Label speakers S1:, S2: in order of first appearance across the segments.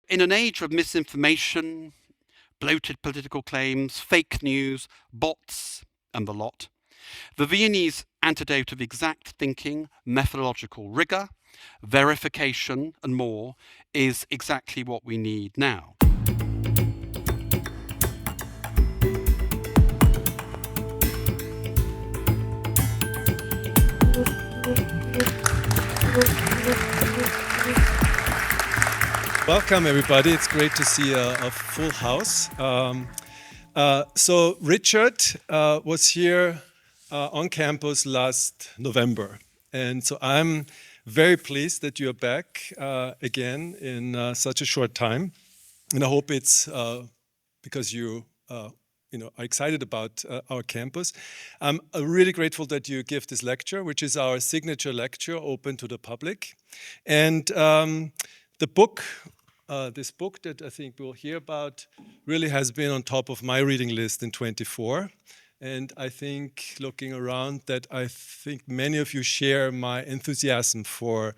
S1: In an age of misinformation, bloated political claims, fake news, bots, and the lot, the Viennese antidote of exact thinking, methodological rigour, verification, and more is exactly what we need now.
S2: Welcome, everybody. It's great to see a full house. So Richard was here on campus last November. And so I'm very pleased that you're back again in such a short time. And I hope it's because you are excited about our campus. I'm really grateful that you give this lecture, which is our signature lecture, open to the public. And the book, this book that I think we'll hear about, really has been on top of my reading list in 24. And I think, looking around, that I think many of you share my enthusiasm for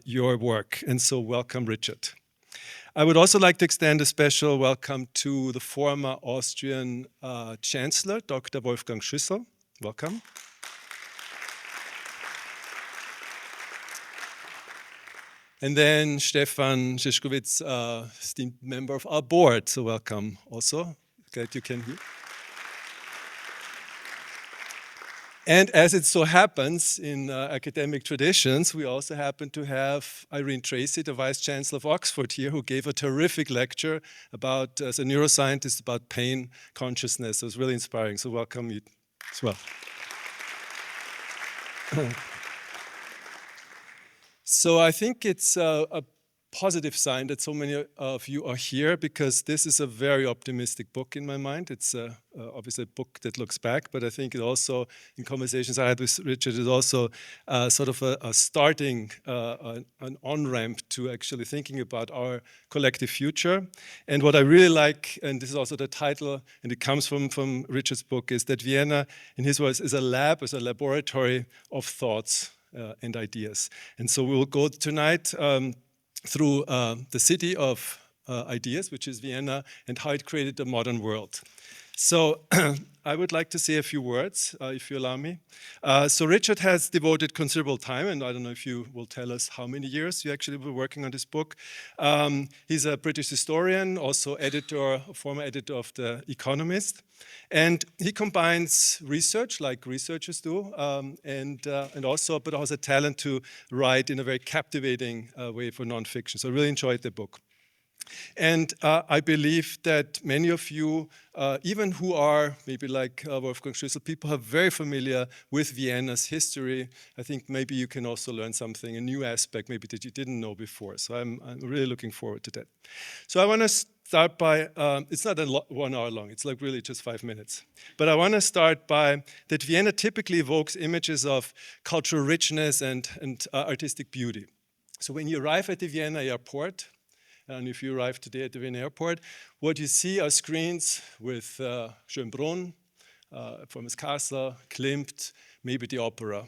S2: your work. And so welcome, Richard. I would also like to extend a special welcome to the former Austrian Chancellor, Dr. Wolfgang Schüssel. Welcome. And then Stefan Szyszkowicz, esteemed member of our board. So welcome also. Glad you can hear. And as it so happens in academic traditions, we also happen to have Irene Tracy, the Vice Chancellor of Oxford here, who gave a terrific lecture about, as a neuroscientist, about pain consciousness. It was really inspiring. So welcome you as well. So I think it's a positive sign that so many of you are here, because this is a very optimistic book in my mind. It's obviously a book that looks back, but I think it also, in conversations I had with Richard, is also sort of a starting, an on-ramp to actually thinking about our collective future. And what I really like, and this is also the title, and it comes from Richard's book, is that Vienna, in his words, is a laboratory of thoughts and ideas. And so we will go tonight through the city of ideas, which is Vienna, and how it created the modern world. So I would like to say a few words, if you allow me. So Richard has devoted considerable time, and I don't know if you will tell us how many years you actually were working on this book. He's a British historian, also editor, former editor of The Economist. And he combines research, like researchers do, and also a talent to write in a very captivating way for nonfiction. So I really enjoyed the book. And I believe that many of you, even who are maybe like Wolfgang Schüssel, people are very familiar with Vienna's history. I think maybe you can also learn something, a new aspect maybe that you didn't know before. So I'm really looking forward to that. So I want to start by, it's not 1 hour long, it's like really just 5 minutes. But I want to start by that Vienna typically evokes images of cultural richness and artistic beauty. So when you arrive at the Vienna airport, and if you arrive today at the Vienna airport, what you see are screens with Schönbrunn, Frommes Castle, Klimt, maybe the opera.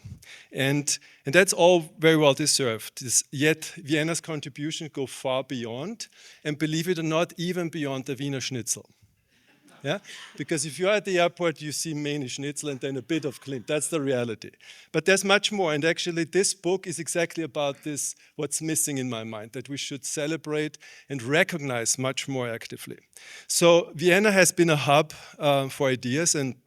S2: And that's all very well deserved. Yet Vienna's contribution go far beyond, and believe it or not, even beyond the Wiener Schnitzel. Yeah? Because if you're at the airport, you see mainly Schnitzel and then a bit of Klimt. That's the reality. But there's much more. And actually, this book is exactly about this, what's missing in my mind, that we should celebrate and recognize much more actively. So Vienna has been a hub for ideas and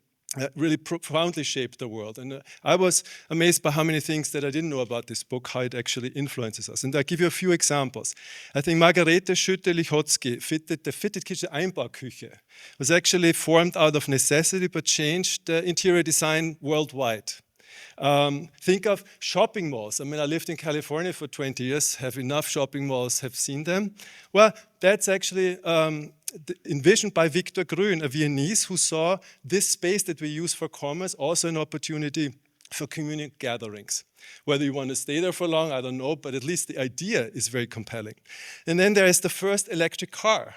S2: really profoundly shaped the world. And I was amazed by how many things that I didn't know about this book, how it actually influences us. And I'll give you a few examples. I think Margarete Schütte-Lichotzky, the fitted kitchen Einbauküche, was actually formed out of necessity but changed interior design worldwide. Think of shopping malls. I mean, I lived in California for 20 years, have enough shopping malls, have seen them. Well, that's actually envisioned by Victor Grün, a Viennese who saw this space that we use for commerce also an opportunity for community gatherings. Whether you want to stay there for long, I don't know, but at least the idea is very compelling. And then there is the first electric car.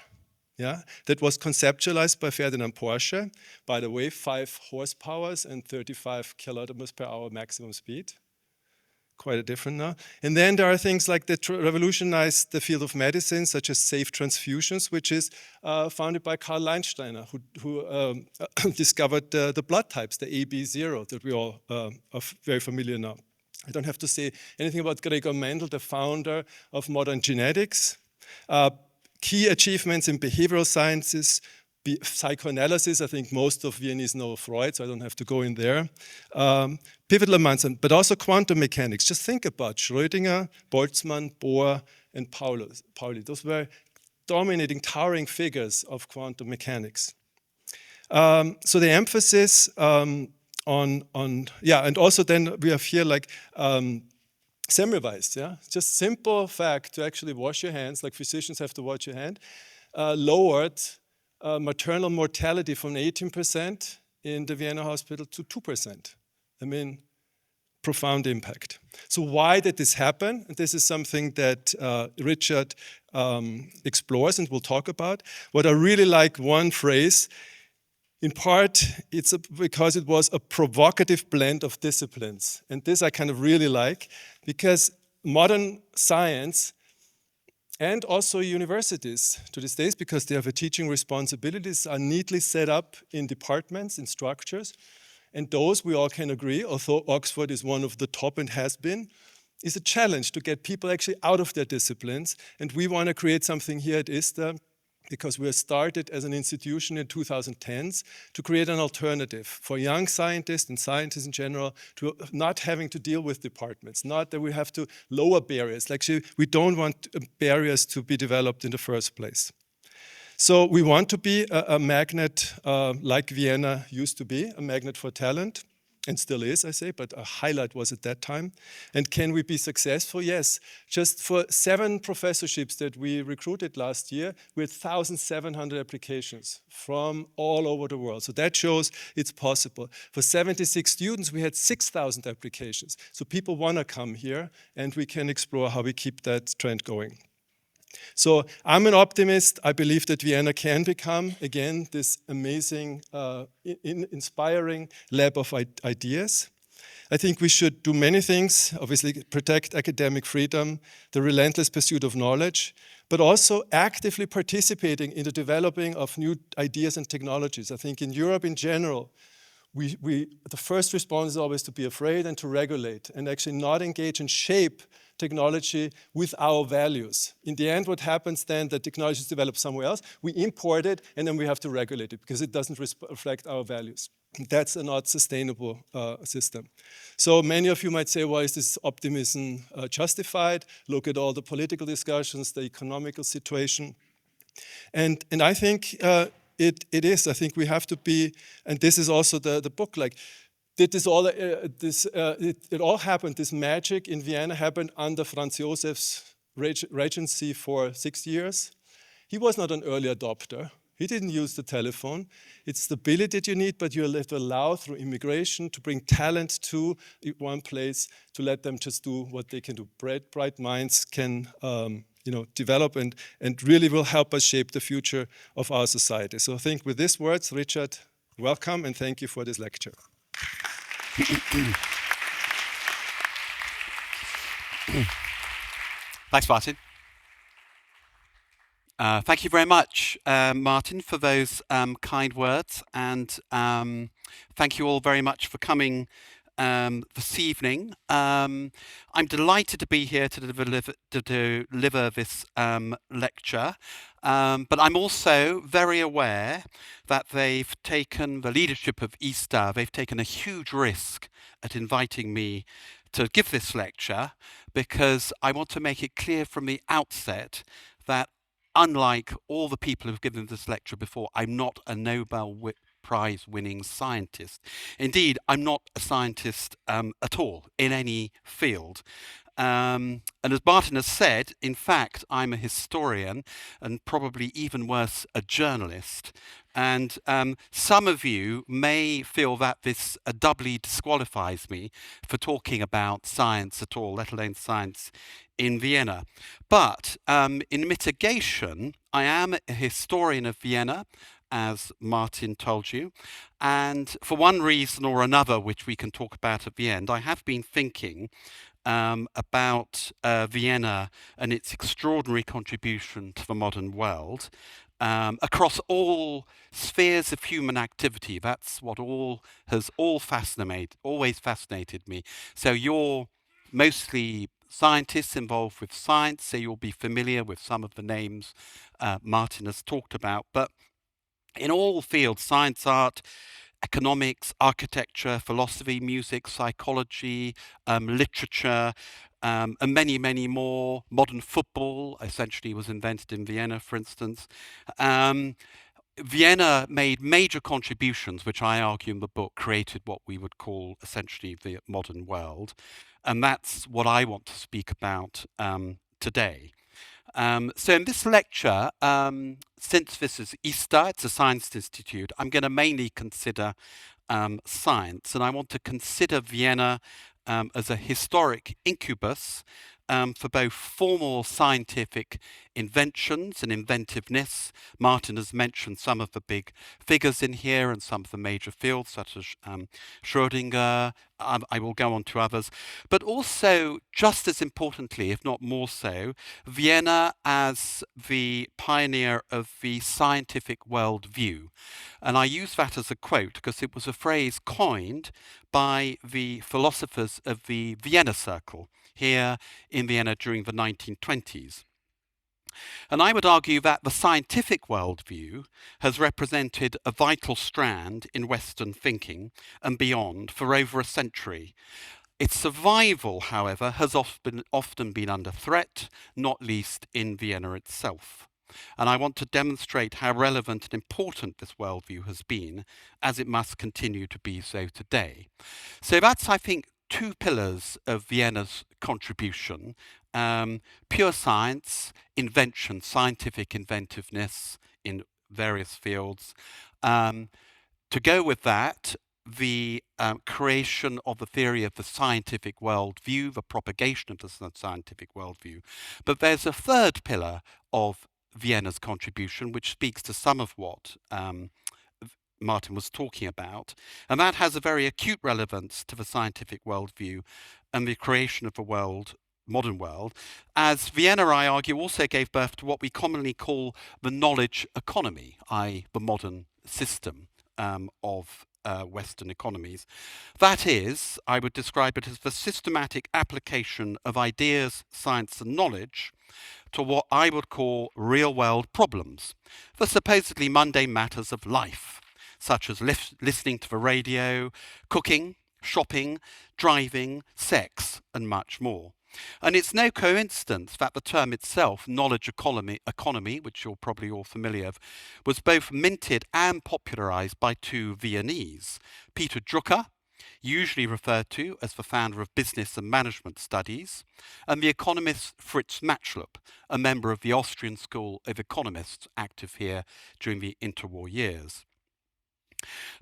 S2: Yeah, that was conceptualized by Ferdinand Porsche. By the way, 5 horsepowers and 35 kilometers per hour maximum speed. quite different now. And then there are things like that revolutionized the field of medicine, such as safe transfusions, which is founded by Karl Leinsteiner, who discovered the blood types, the AB0, that we all are very familiar now. I don't have to say anything about Gregor Mendel, the founder of modern genetics. Key achievements in behavioral sciences, psychoanalysis. I think most of Viennese know Freud, so I don't have to go in there. Pivotal amounts, but also quantum mechanics. Just think about Schrödinger, Boltzmann, Bohr, and Pauli. Those were dominating, towering figures of quantum mechanics. So the emphasis and also then we have here like Semmelweis, just simple fact to actually wash your hands, like physicians have to wash your hand, lowered maternal mortality from 18% in the Vienna hospital to 2%. I mean, profound impact. So why did this happen? And this is something that Richard explores and we'll talk about. What I really like, one phrase, in part, it's because it was a provocative blend of disciplines. And this I kind of really like, because modern science and also universities to this day, because they have a teaching responsibilities, are neatly set up in departments, in structures. And those, we all can agree, although Oxford is one of the top and has been, is a challenge to get people actually out of their disciplines. And we want to create something here at ISTA, because we started as an institution in 2010s to create an alternative for young scientists and scientists in general to not having to deal with departments, not that we have to lower barriers. Actually, we don't want barriers to be developed in the first place. So we want to be a magnet like Vienna used to be, a magnet for talent. And still is, I say, but a highlight was at that time. And can we be successful? Yes. Just for 7 professorships that we recruited last year, we had 1,700 applications from all over the world. So that shows it's possible. For 76 students, we had 6,000 applications. So people want to come here, and we can explore how we keep that trend going. So I'm an optimist. I believe that Vienna can become, again, this amazing, inspiring lab of ideas. I think we should do many things, obviously protect academic freedom, the relentless pursuit of knowledge, but also actively participating in the developing of new ideas and technologies. I think in Europe in general, the first response is always to be afraid and to regulate and actually not engage and shape technology with our values. In the end, what happens then, the technology is developed somewhere else, we import it, and then we have to regulate it because it doesn't reflect our values. That's a not sustainable system. So many of you might say, well, is this optimism justified? Look at all the political discussions, the economical situation. And I think it is. I think we have to be, and this is also the book, like, did this all, it all happened, this magic in Vienna happened under Franz Josef's regency for 6 years. He was not an early adopter. He didn't use the telephone. It's stability that you need, but you have to allow through immigration to bring talent to one place, to let them just do what they can do. Bright minds can develop and really will help us shape the future of our society. So I think with these words, Richard, welcome and thank you for this lecture.
S1: Thanks, Martin. Thank you very much, Martin, for those kind words, and thank you all very much for coming this evening. I'm delighted to be here to deliver this lecture, but I'm also very aware that they've taken, the leadership of ISTA, they've taken a huge risk at inviting me to give this lecture, because I want to make it clear from the outset that unlike all the people who've given this lecture before, I'm not a Nobel Prize-winning scientist. Indeed, I'm not a scientist at all in any field. And as Martin has said, in fact, I'm a historian and probably even worse, a journalist. And some of you may feel that this doubly disqualifies me for talking about science at all, let alone science in Vienna. But in mitigation, I am a historian of Vienna, as Martin told you. And for one reason or another, which we can talk about at the end, I have been thinking about Vienna and its extraordinary contribution to the modern world across all spheres of human activity. That's what always fascinated me. So you're mostly scientists involved with science, so you'll be familiar with some of the names Martin has talked about. But in all fields, science, art, economics, architecture, philosophy, music, psychology, literature, and many, many more. Modern football essentially was invented in Vienna, for instance. Vienna made major contributions, which I argue in the book created what we would call essentially the modern world. And that's what I want to speak about today. So in this lecture, since this is ISTA, it's a science institute, I'm going to mainly consider science, and I want to consider Vienna as a historic incubus for both formal scientific inventions and inventiveness. Martin has mentioned some of the big figures in here and some of the major fields, such as Schrödinger. I will go on to others. But also, just as importantly, if not more so, Vienna as the pioneer of the scientific worldview. And I use that as a quote because it was a phrase coined by the philosophers of the Vienna Circle here in Vienna during the 1920s. And I would argue that the scientific worldview has represented a vital strand in Western thinking and beyond for over a century. Its survival, however, has often been under threat, not least in Vienna itself. And I want to demonstrate how relevant and important this worldview has been, as it must continue to be so today. So that's, I think, two pillars of Vienna's contribution: pure science, invention, scientific inventiveness in various fields. To go with that, the creation of the theory of the scientific worldview, the propagation of the scientific worldview. But there's a third pillar of Vienna's contribution, which speaks to some of what Martin was talking about, and that has a very acute relevance to the scientific worldview and the creation of the modern world, as Vienna, I argue, also gave birth to what we commonly call the knowledge economy, i.e. the modern system of Western economies. That is, I would describe it as the systematic application of ideas, science and knowledge to what I would call real-world problems, the supposedly mundane matters of life, such as listening to the radio, cooking, shopping, driving, sex, and much more. And it's no coincidence that the term itself, knowledge economy, which you're probably all familiar with, was both minted and popularized by two Viennese, Peter Drucker, usually referred to as the founder of business and management studies, and the economist Fritz Matschlup, a member of the Austrian School of Economists active here during the interwar years.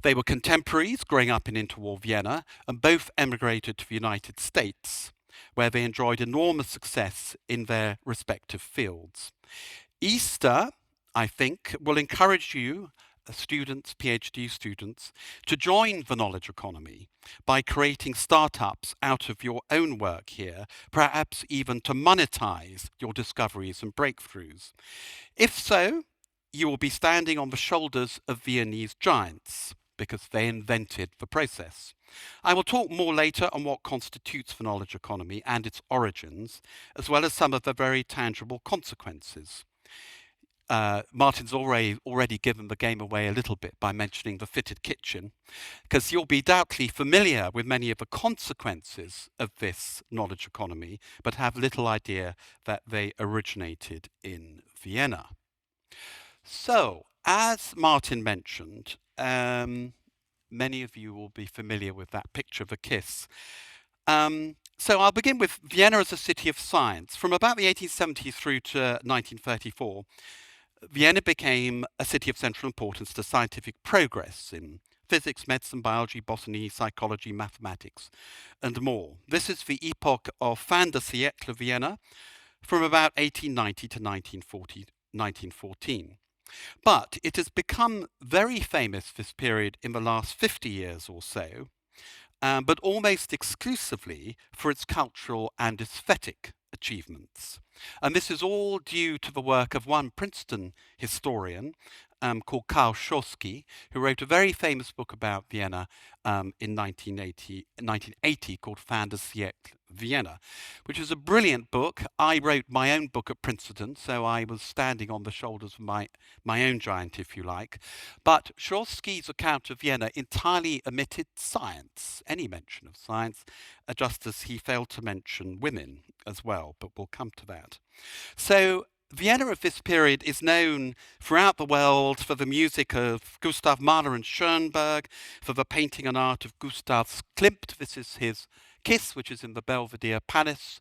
S1: They were contemporaries growing up in interwar Vienna, and both emigrated to the United States, where they enjoyed enormous success in their respective fields. ISTA, I think, will encourage you, students, PhD students, to join the knowledge economy by creating startups out of your own work here, perhaps even to monetize your discoveries and breakthroughs. If so, you will be standing on the shoulders of Viennese giants, because they invented the process. I will talk more later on what constitutes the knowledge economy and its origins, as well as some of the very tangible consequences. Martin's already given the game away a little bit by mentioning the fitted kitchen, because you'll be doubtly familiar with many of the consequences of this knowledge economy, but have little idea that they originated in Vienna. So, as Martin mentioned, many of you will be familiar with that picture of a kiss. So I'll begin with Vienna as a city of science. From about the 1870s through to 1934, Vienna became a city of central importance to scientific progress in physics, medicine, biology, botany, psychology, mathematics, and more. This is the epoch of fin de siècle Vienna, from about 1890 to 1914. But it has become very famous, this period, in the last 50 years or so, but almost exclusively for its cultural and aesthetic achievements. And this is all due to the work of one Princeton historian called Karl Schorsky, who wrote a very famous book about Vienna in 1980 called Fin de siècle Vienna, which is a brilliant book. I wrote my own book at Princeton, so I was standing on the shoulders of my own giant, if you like. But Schorsky's account of Vienna entirely omitted science, any mention of science, just as he failed to mention women as well, but we'll come to that. So Vienna of this period is known throughout the world for the music of Gustav Mahler and Schoenberg, for the painting and art of Gustav Klimt. This is his Kiss, which is in the Belvedere Palace,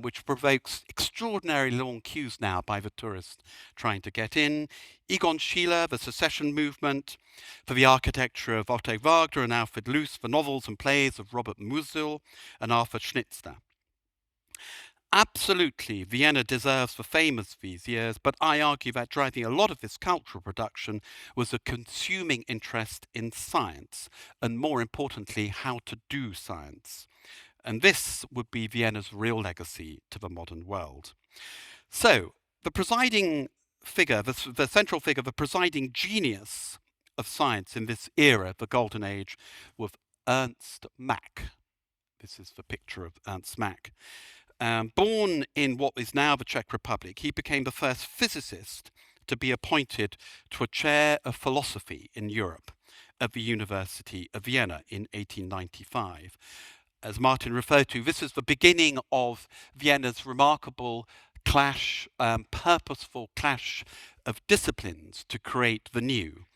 S1: which provokes extraordinarily long queues now by the tourists trying to get in. Egon Schiele, the secession movement, for the architecture of Otto Wagner and Alfred Loos, the novels and plays of Robert Musil and Arthur Schnitzler. Absolutely, Vienna deserves the fame of these years, but I argue that driving a lot of this cultural production was a consuming interest in science, and more importantly, how to do science. And this would be Vienna's real legacy to the modern world. So, the presiding figure, the central figure, the presiding genius of science in this era, the Golden Age, was Ernst Mach. This is the picture of Ernst Mach. Born in what is now the Czech Republic, he became the first physicist to be appointed to a chair of philosophy in Europe at the University of Vienna in 1895. As Martin referred to, this is the beginning of Vienna's remarkable clash, purposeful clash of disciplines to create the new.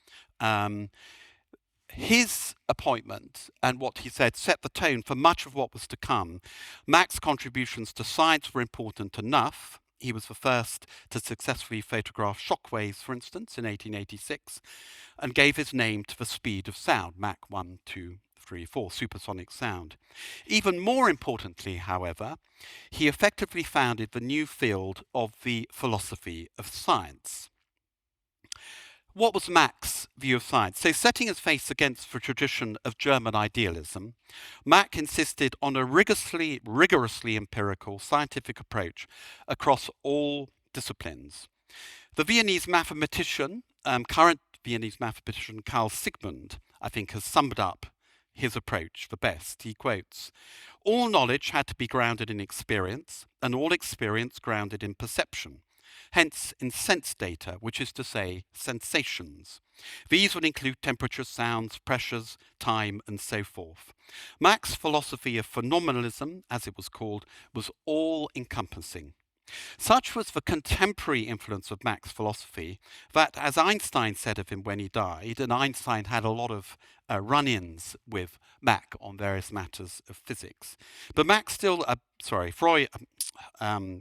S1: His appointment and what he said set the tone for much of what was to come. Mach's contributions to science were important enough. He was the first to successfully photograph shockwaves, for instance, in 1886, and gave his name to the speed of sound, Mach 1, 2, 3, 4, supersonic sound. Even more importantly, however, he effectively founded the new field of the philosophy of science. What was Mach's view of science? So, setting his face against the tradition of German idealism, Mach insisted on a rigorously empirical scientific approach across all disciplines. The Viennese mathematician, current Viennese mathematician Carl Sigmund, I think, has summed up his approach the best. He quotes, "All knowledge had to be grounded in experience, and all experience grounded in perception. Hence in sense data, which is to say sensations. These would include temperature, sounds, pressures, time, and so forth. Mach's philosophy of phenomenalism, as it was called, was all-encompassing. Such was the contemporary influence of Mach's philosophy that, as Einstein said of him when he died, and Einstein had a lot of run-ins with Mach on various matters of physics, but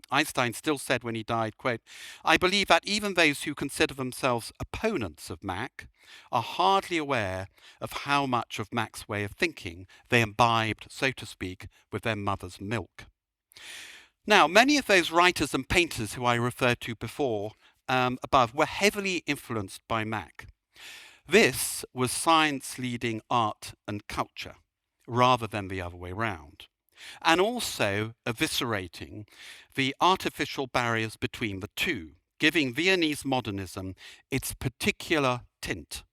S1: Einstein still said when he died, quote, "I believe that even those who consider themselves opponents of Mach are hardly aware of how much of Mach's way of thinking they imbibed, so to speak, with their mother's milk." Now, many of those writers and painters who I referred to before above were heavily influenced by Mach. This was science leading art and culture, rather than the other way round, and also eviscerating the artificial barriers between the two, giving Viennese modernism its particular tint.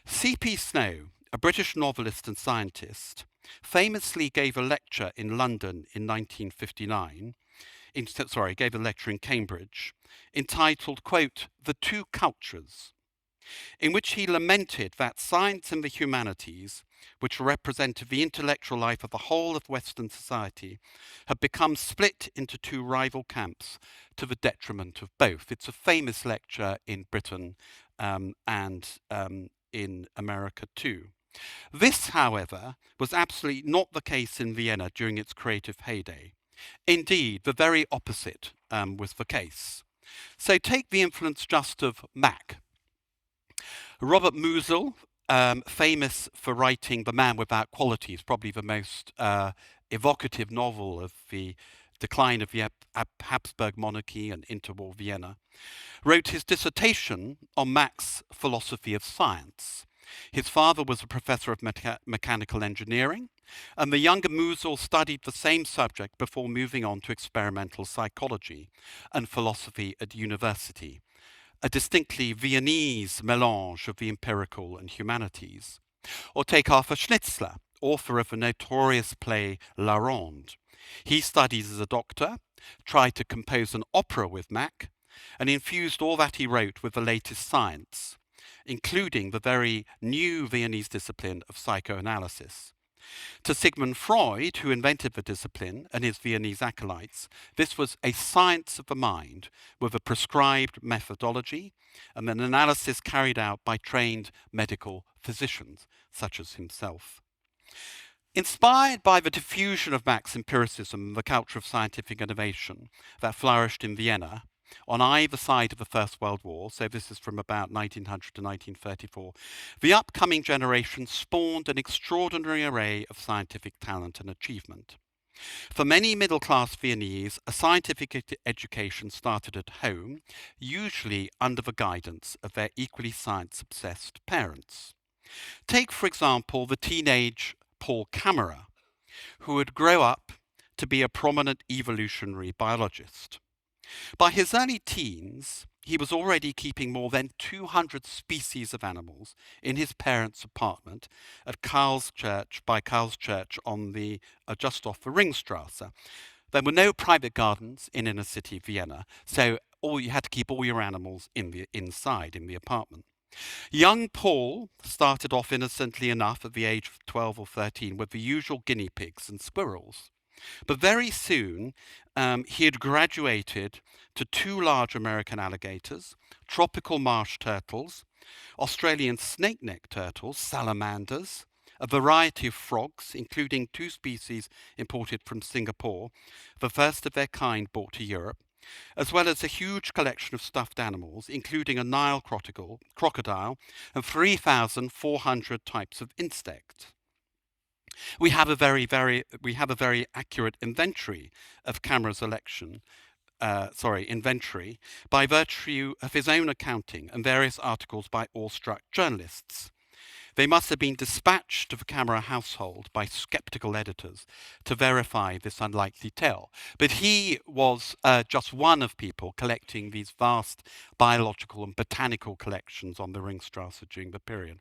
S1: C.P. Snow, a British novelist and scientist, famously gave a lecture in London in 1959, gave a lecture in Cambridge, entitled, quote, "The Two Cultures," in which he lamented that science and the humanities, which represented the intellectual life of the whole of Western society, had become split into two rival camps to the detriment of both. It's a famous lecture in Britain and in America too. This, however, was absolutely not the case in Vienna during its creative heyday. Indeed, the very opposite was the case. So take the influence just of Mach. Robert Musil, famous for writing The Man Without Qualities, probably the most evocative novel of the decline of the Habsburg monarchy and interwar Vienna, wrote his dissertation on Mach's philosophy of science. His father was a professor of mechanical engineering, and the younger Musil studied the same subject before moving on to experimental psychology and philosophy at university, a distinctly Viennese mélange of the empirical and humanities. Or take Arthur Schnitzler, author of the notorious play La Ronde. He studied as a doctor, tried to compose an opera with Mack, and infused all that he wrote with the latest science, including the very new Viennese discipline of psychoanalysis. To Sigmund Freud, who invented the discipline, and his Viennese acolytes, this was a science of the mind with a prescribed methodology and an analysis carried out by trained medical physicians, such as himself. Inspired by the diffusion of Mack's empiricism and the culture of scientific innovation that flourished in Vienna on either side of the First World War, so this is from about 1900 to 1934, the upcoming generation spawned an extraordinary array of scientific talent and achievement. For many middle-class Viennese, a scientific education started at home, usually under the guidance of their equally science-obsessed parents. Take, for example, the teenage Paul Kammerer, who would grow up to be a prominent evolutionary biologist. By his early teens, he was already keeping more than 200 species of animals in his parents' apartment at Karlschurch on the just off the Ringstrasse. There were no private gardens in inner city Vienna, so you had to keep all your animals inside in the apartment. Young Paul started off innocently enough at the age of 12 or 13 with the usual guinea pigs and squirrels. But very soon, he had graduated to 2 large American alligators, tropical marsh turtles, Australian snake-neck turtles, salamanders, a variety of frogs, including 2 species imported from Singapore, the first of their kind brought to Europe, as well as a huge collection of stuffed animals, including a Nile crocodile and 3,400 types of insects. We have a very accurate inventory of Kammerer's inventory by virtue of his own accounting and various articles by awestruck journalists. They must have been dispatched to the Kammerer household by skeptical editors to verify this unlikely tale. But he was just one of people collecting these vast biological and botanical collections on the Ringstrasse during the period.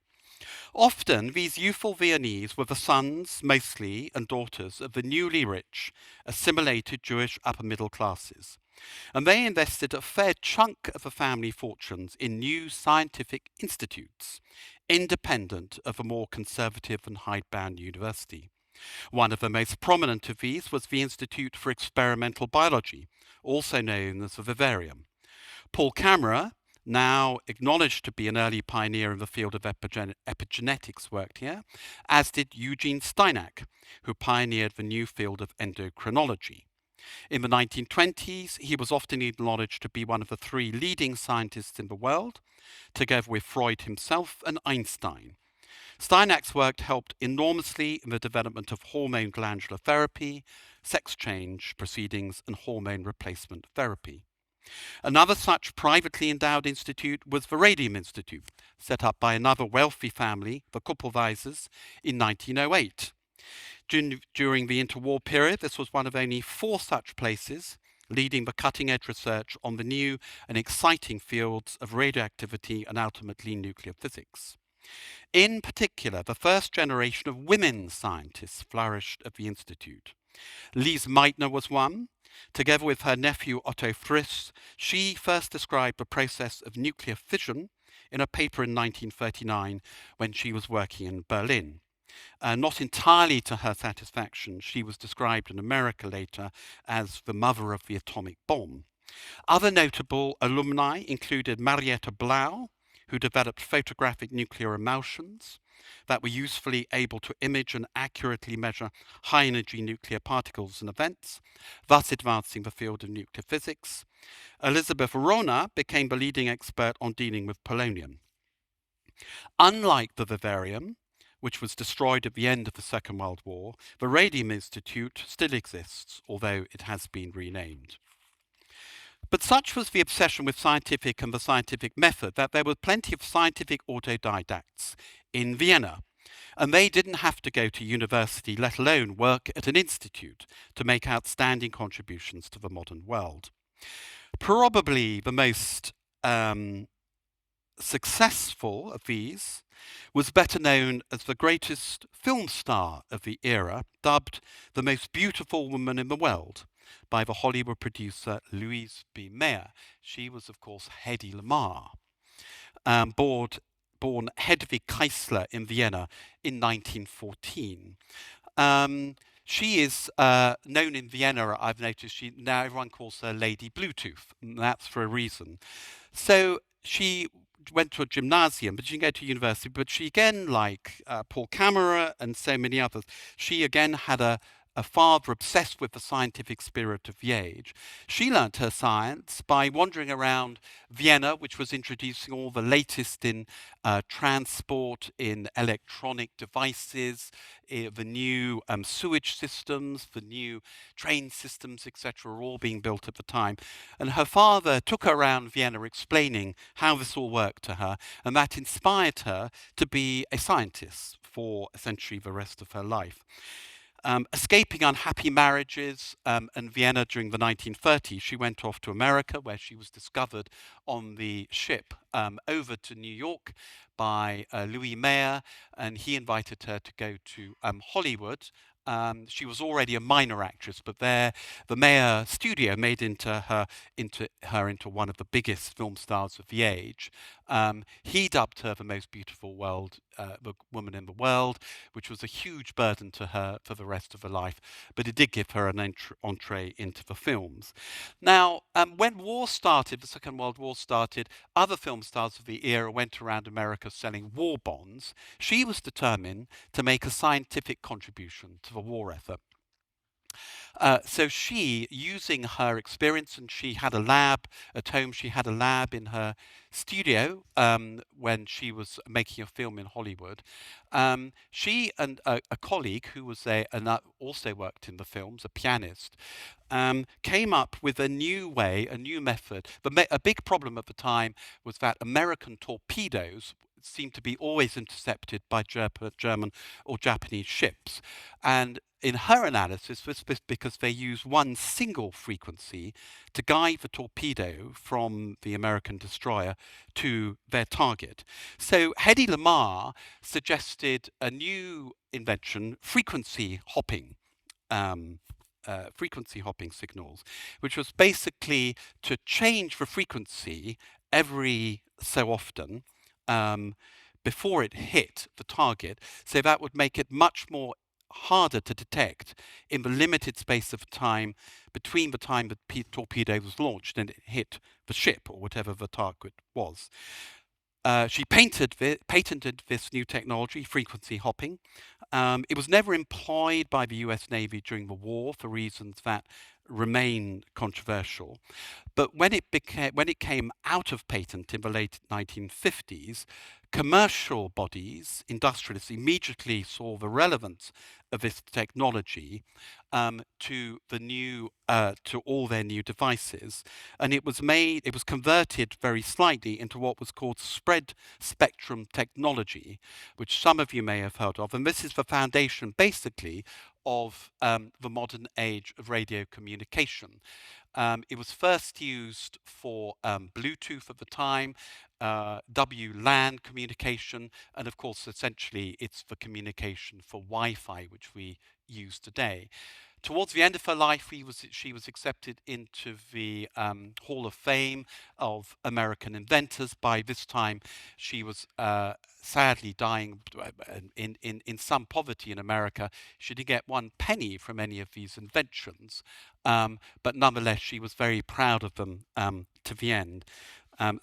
S1: Often, these youthful Viennese were the sons, mostly, and daughters of the newly rich, assimilated Jewish upper middle classes, and they invested a fair chunk of the family fortunes in new scientific institutes, independent of a more conservative and hidebound university. One of the most prominent of these was the Institute for Experimental Biology, also known as the Vivarium. Paul Kammerer, now acknowledged to be an early pioneer in the field of epigenetics, worked here, as did Eugene Steinack, who pioneered the new field of endocrinology. In the 1920s, he was often acknowledged to be one of the 3 leading scientists in the world, together with Freud himself and Einstein. Steinack's work helped enormously in the development of hormone glandular therapy, sex change proceedings, and hormone replacement therapy. Another such privately endowed institute was the Radium Institute, set up by another wealthy family, the Kuppelweisers, in 1908. During the interwar period, this was one of only 4 such places, leading the cutting-edge research on the new and exciting fields of radioactivity and ultimately nuclear physics. In particular, the first generation of women scientists flourished at the Institute. Lise Meitner was one. Together with her nephew Otto Frisch, she first described the process of nuclear fission in a paper in 1939 when she was working in Berlin. Not entirely to her satisfaction, she was described in America later as the mother of the atomic bomb. Other notable alumni included Marietta Blau, who developed photographic nuclear emulsions that were usefully able to image and accurately measure high-energy nuclear particles and events, thus advancing the field of nuclear physics. Elizabeth Rona became the leading expert on dealing with polonium. Unlike the Vivarium, which was destroyed at the end of the Second World War, the Radium Institute still exists, although it has been renamed. But such was the obsession with scientific and the scientific method that there were plenty of scientific autodidacts in Vienna. And they didn't have to go to university, let alone work at an institute, to make outstanding contributions to the modern world. Probably the most successful of these was better known as the greatest film star of the era, dubbed the most beautiful woman in the world by the Hollywood producer Louise B. Mayer. She was, of course, Hedy Lamarr, born Hedwig Keisler in Vienna in 1914. She is known in Vienna, I've noticed, now everyone calls her Lady Bluetooth, and that's for a reason. So she went to a gymnasium, but she didn't go to university. But she again, like Paul Kammerer and so many others, she again had a father obsessed with the scientific spirit of the age. She learnt her science by wandering around Vienna, which was introducing all the latest in transport, in electronic devices, the new sewage systems, the new train systems, etc., were all being built at the time. And her father took her around Vienna explaining how this all worked to her, and that inspired her to be a scientist for essentially the rest of her life. Escaping unhappy marriages in Vienna during the 1930s, she went off to America, where she was discovered on the ship over to New York by Louis Mayer, and he invited her to go to Hollywood. She was already a minor actress, but there, the Mayer studio made her into one of the biggest film stars of the age. He dubbed her the most beautiful the woman in the world, which was a huge burden to her for the rest of her life, but it did give her an entree into the films. Now, when war started, the Second World War started, other film stars of the era went around America selling war bonds. She was determined to make a scientific contribution to the war effort. So she, using her experience, and she had a lab at home, she had a lab in her studio when she was making a film in Hollywood. She and a colleague who was there and also worked in the films, a pianist, came up with a new way, a new method. A big problem at the time was that American torpedoes seemed to be always intercepted by German or Japanese ships. And in her analysis, this was because they use one single frequency to guide the torpedo from the American destroyer to their target. So Hedy Lamarr suggested a new invention, frequency hopping signals, which was basically to change the frequency every so often before it hit the target. So that would make it much more harder to detect in the limited space of time between the time the torpedo was launched and it hit the ship or whatever the target was. She patented this new technology, frequency hopping. It was never employed by the US Navy during the war for reasons that remain controversial. But when it came out of patent in the late 1950s, commercial bodies, industrialists, immediately saw the relevance of this technology to all their new devices, and it was converted very slightly into what was called spread spectrum technology, which some of you may have heard of, and this is the foundation, basically, of the modern age of radio communication. It was first used for Bluetooth at the time, WLAN communication, and of course, essentially, it's the communication for Wi-Fi, which we use today. Towards the end of her life, she was accepted into the Hall of Fame of American inventors. By this time, she was sadly dying in some poverty in America. She didn't get one penny from any of these inventions, but nonetheless, she was very proud of them to the end.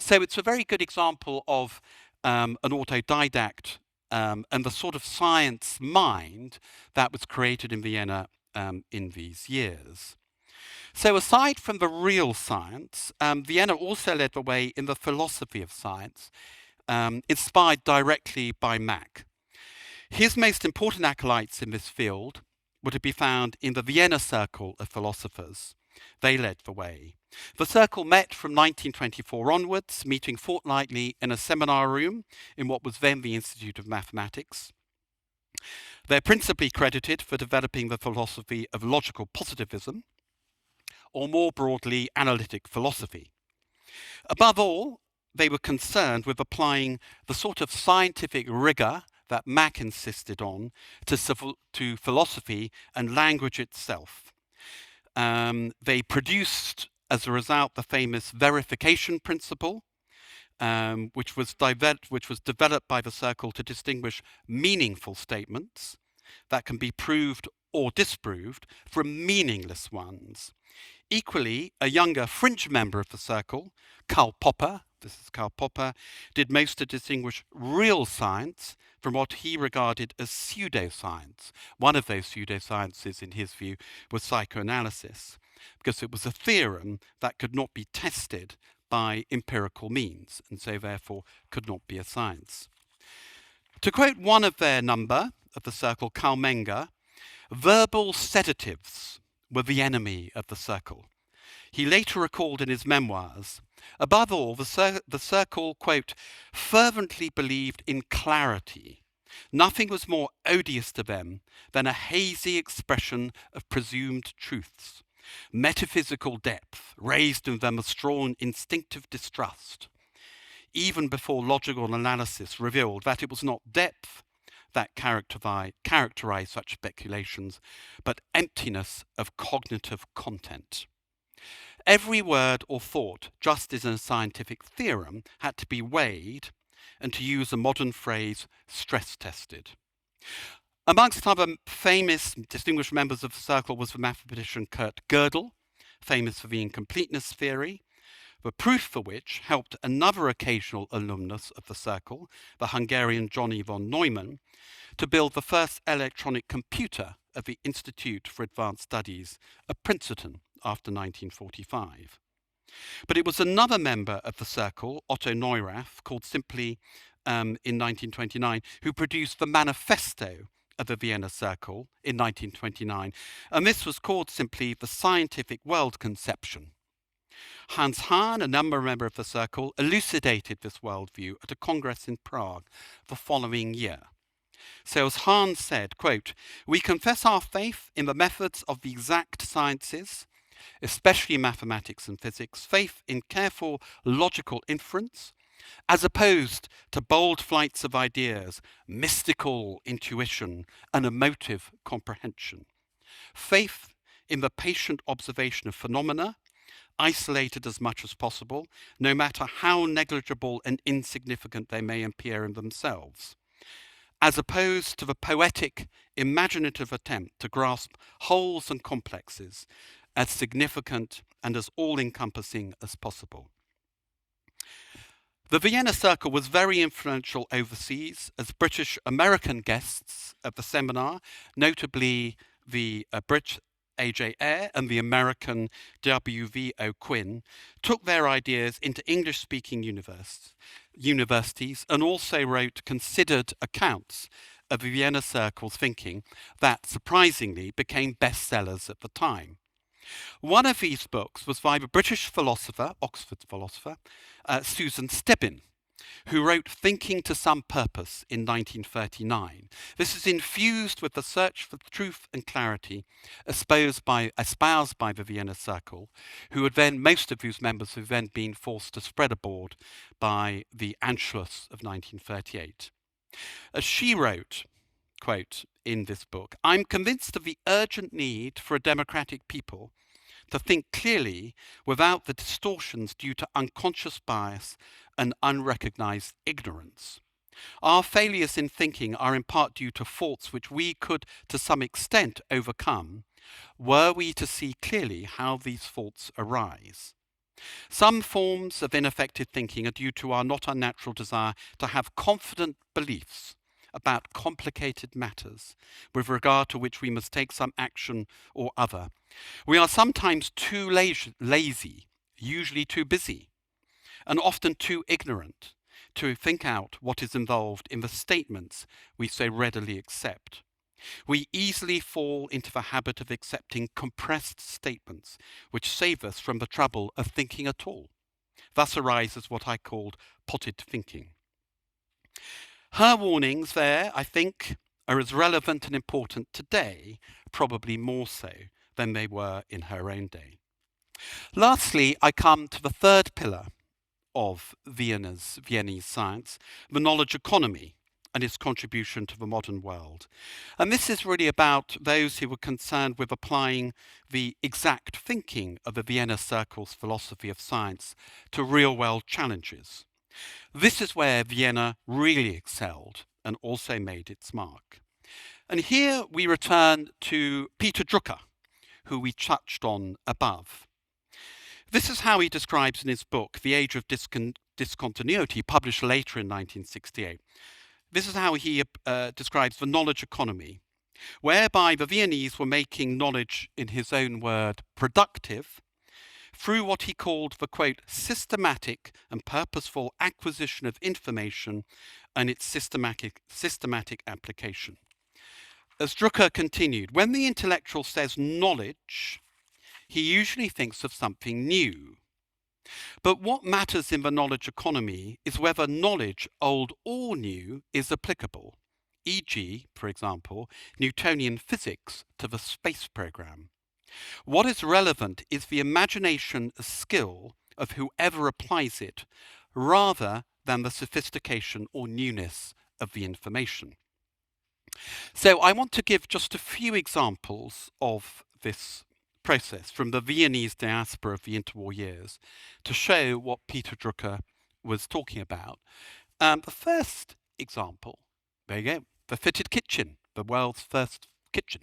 S1: So it's a very good example of an autodidact and the sort of science mind that was created in Vienna in these years. So aside from the real science, Vienna also led the way in the philosophy of science, inspired directly by Mach. His most important acolytes in this field were to be found in the Vienna Circle of philosophers. They led the way. The Circle met from 1924 onwards, meeting fortnightly in a seminar room in what was then the Institute of Mathematics. They're principally credited for developing the philosophy of logical positivism, or more broadly, analytic philosophy. Above all, they were concerned with applying the sort of scientific rigor that Mach insisted on to philosophy and language itself. They produced, as a result, the famous verification principle, which was developed by the Circle to distinguish meaningful statements that can be proved or disproved from meaningless ones. Equally, a younger fringe member of the Circle, Karl Popper, did most to distinguish real science from what he regarded as pseudoscience. One of those pseudosciences, in his view, was psychoanalysis, because it was a theorem that could not be tested by empirical means, and so therefore could not be a science. To quote one of their number of the Circle, Karl Menger, verbal sedatives were the enemy of the Circle. He later recalled in his memoirs, above all, the Circle, quote, fervently believed in clarity. Nothing was more odious to them than a hazy expression of presumed truths. Metaphysical depth raised in them a strong instinctive distrust, even before logical analysis revealed that it was not depth that characterized such speculations, but emptiness of cognitive content. Every word or thought, just as in a scientific theorem, had to be weighed and, to use a modern phrase, stress tested. Amongst other famous distinguished members of the Circle was the mathematician Kurt Gödel, famous for the incompleteness theory, the proof for which helped another occasional alumnus of the Circle, the Hungarian Johnny von Neumann, to build the first electronic computer of the Institute for Advanced Studies at Princeton after 1945. But it was another member of the Circle, Otto Neurath, called simply in 1929, who produced the manifesto of the Vienna Circle in 1929, and this was called simply the Scientific World Conception. Hans Hahn, another member of the Circle, elucidated this worldview at a congress in Prague the following year. So as Hahn said, quote, we confess our faith in the methods of the exact sciences, especially mathematics and physics, faith in careful logical inference, as opposed to bold flights of ideas, mystical intuition, and emotive comprehension. Faith in the patient observation of phenomena, isolated as much as possible, no matter how negligible and insignificant they may appear in themselves, as opposed to the poetic, imaginative attempt to grasp wholes and complexes as significant and as all-encompassing as possible. The Vienna Circle was very influential overseas as British-American guests at the seminar, notably the Brit A.J. Ayer and the American W.V. O'Quinn, took their ideas into English-speaking universities and also wrote considered accounts of the Vienna Circle's thinking that, surprisingly, became bestsellers at the time. One of these books was by the British philosopher, Oxford philosopher, Susan Stebbin, who wrote Thinking to Some Purpose in 1939. This is infused with the search for truth and clarity espoused by the Vienna Circle, most of whose members have then been forced to spread abroad by the Anschluss of 1938. As she wrote, quote, in this book, I'm convinced of the urgent need for a democratic people to think clearly without the distortions due to unconscious bias and unrecognized ignorance. Our failures in thinking are in part due to faults which we could to some extent overcome were we to see clearly how these faults arise. Some forms of ineffective thinking are due to our not unnatural desire to have confident beliefs about complicated matters with regard to which we must take some action or other. We are sometimes too lazy, usually too busy, and often too ignorant to think out what is involved in the statements we so readily accept. We easily fall into the habit of accepting compressed statements, which save us from the trouble of thinking at all. Thus arises what I called potted thinking. Her warnings there, I think, are as relevant and important today, probably more so than they were in her own day. Lastly, I come to the third pillar of Viennese science, the knowledge economy and its contribution to the modern world. And this is really about those who were concerned with applying the exact thinking of the Vienna Circle's philosophy of science to real-world challenges. This is where Vienna really excelled and also made its mark. And here we return to Peter Drucker, who we touched on above. This is how he describes in his book, The Age of Discontinuity, published later in 1968. This is how he describes the knowledge economy, whereby the Viennese were making knowledge, in his own word, productive, through what he called the, quote, systematic and purposeful acquisition of information and its systematic application. As Drucker continued, when the intellectual says knowledge, he usually thinks of something new. But what matters in the knowledge economy is whether knowledge, old or new, is applicable, e.g., for example, Newtonian physics to the space program. What is relevant is the imagination skill of whoever applies it, rather than the sophistication or newness of the information. So I want to give just a few examples of this process from the Viennese diaspora of the interwar years to show what Peter Drucker was talking about. The first example, there you go, the fitted kitchen, the world's first kitchen.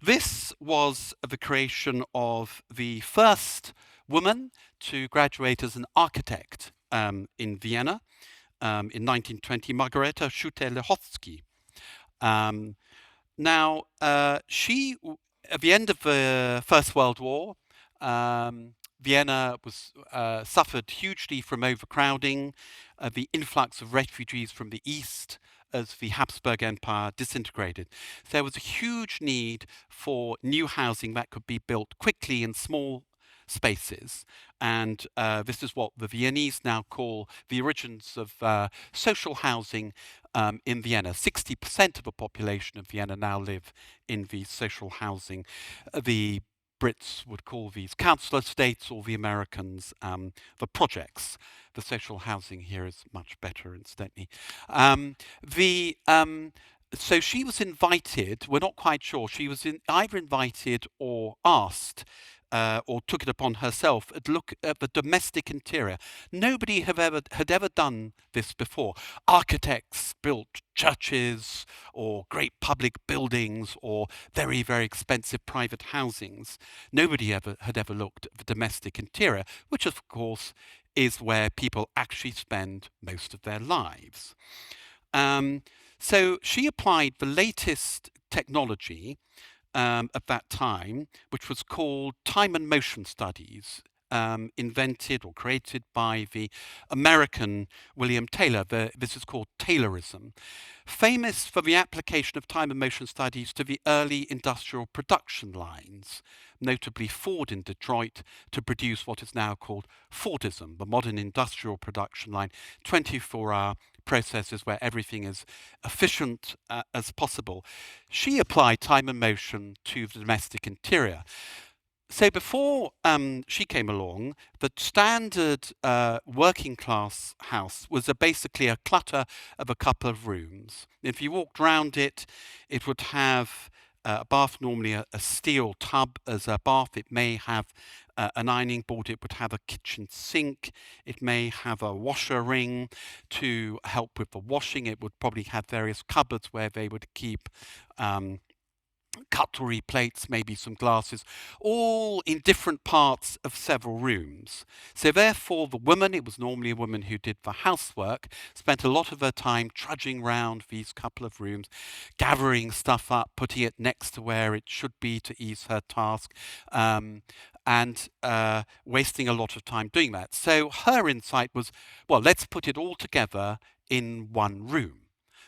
S1: This was the creation of the first woman to graduate as an architect in Vienna in 1920, Margareta Schutte-Lechowski. Now, she, at the end of the First World War, Vienna was suffered hugely from overcrowding, the influx of refugees from the east as the Habsburg Empire disintegrated. So there was a huge need for new housing that could be built quickly in small spaces, and this is what the Viennese now call the origins of social housing in Vienna. 60% of the population of Vienna now live in the social housing. The Brits would call these council estates, or the Americans the projects. The social housing here is much better, incidentally. So she was invited, we're not quite sure, she was either invited or asked or took it upon herself to look at the domestic interior. Nobody had ever done this before. Architects built churches or great public buildings or very, very expensive private housings. Nobody had ever looked at the domestic interior, which of course is where people actually spend most of their lives. So she applied the latest technology at that time, which was called time and motion studies, invented or created by the American William Taylor. This is called Taylorism, famous for the application of time and motion studies to the early industrial production lines, notably Ford in Detroit, to produce what is now called Fordism, the modern industrial production line, 24-hour processes where everything is efficient as possible. She applied time and motion to the domestic interior. So before she came along, the standard working class house was basically a clutter of a couple of rooms. If you walked around it, it would have a bath, normally a steel tub as a bath. It may have an ironing board. It would have a kitchen sink. It may have a washer ring to help with the washing. It would probably have various cupboards where they would keep cutlery, plates, maybe some glasses, all in different parts of several rooms. So therefore the woman, it was normally a woman who did the housework, spent a lot of her time trudging round these couple of rooms, gathering stuff up, putting it next to where it should be to ease her task, and wasting a lot of time doing that. So her insight was, well, let's put it all together in one room.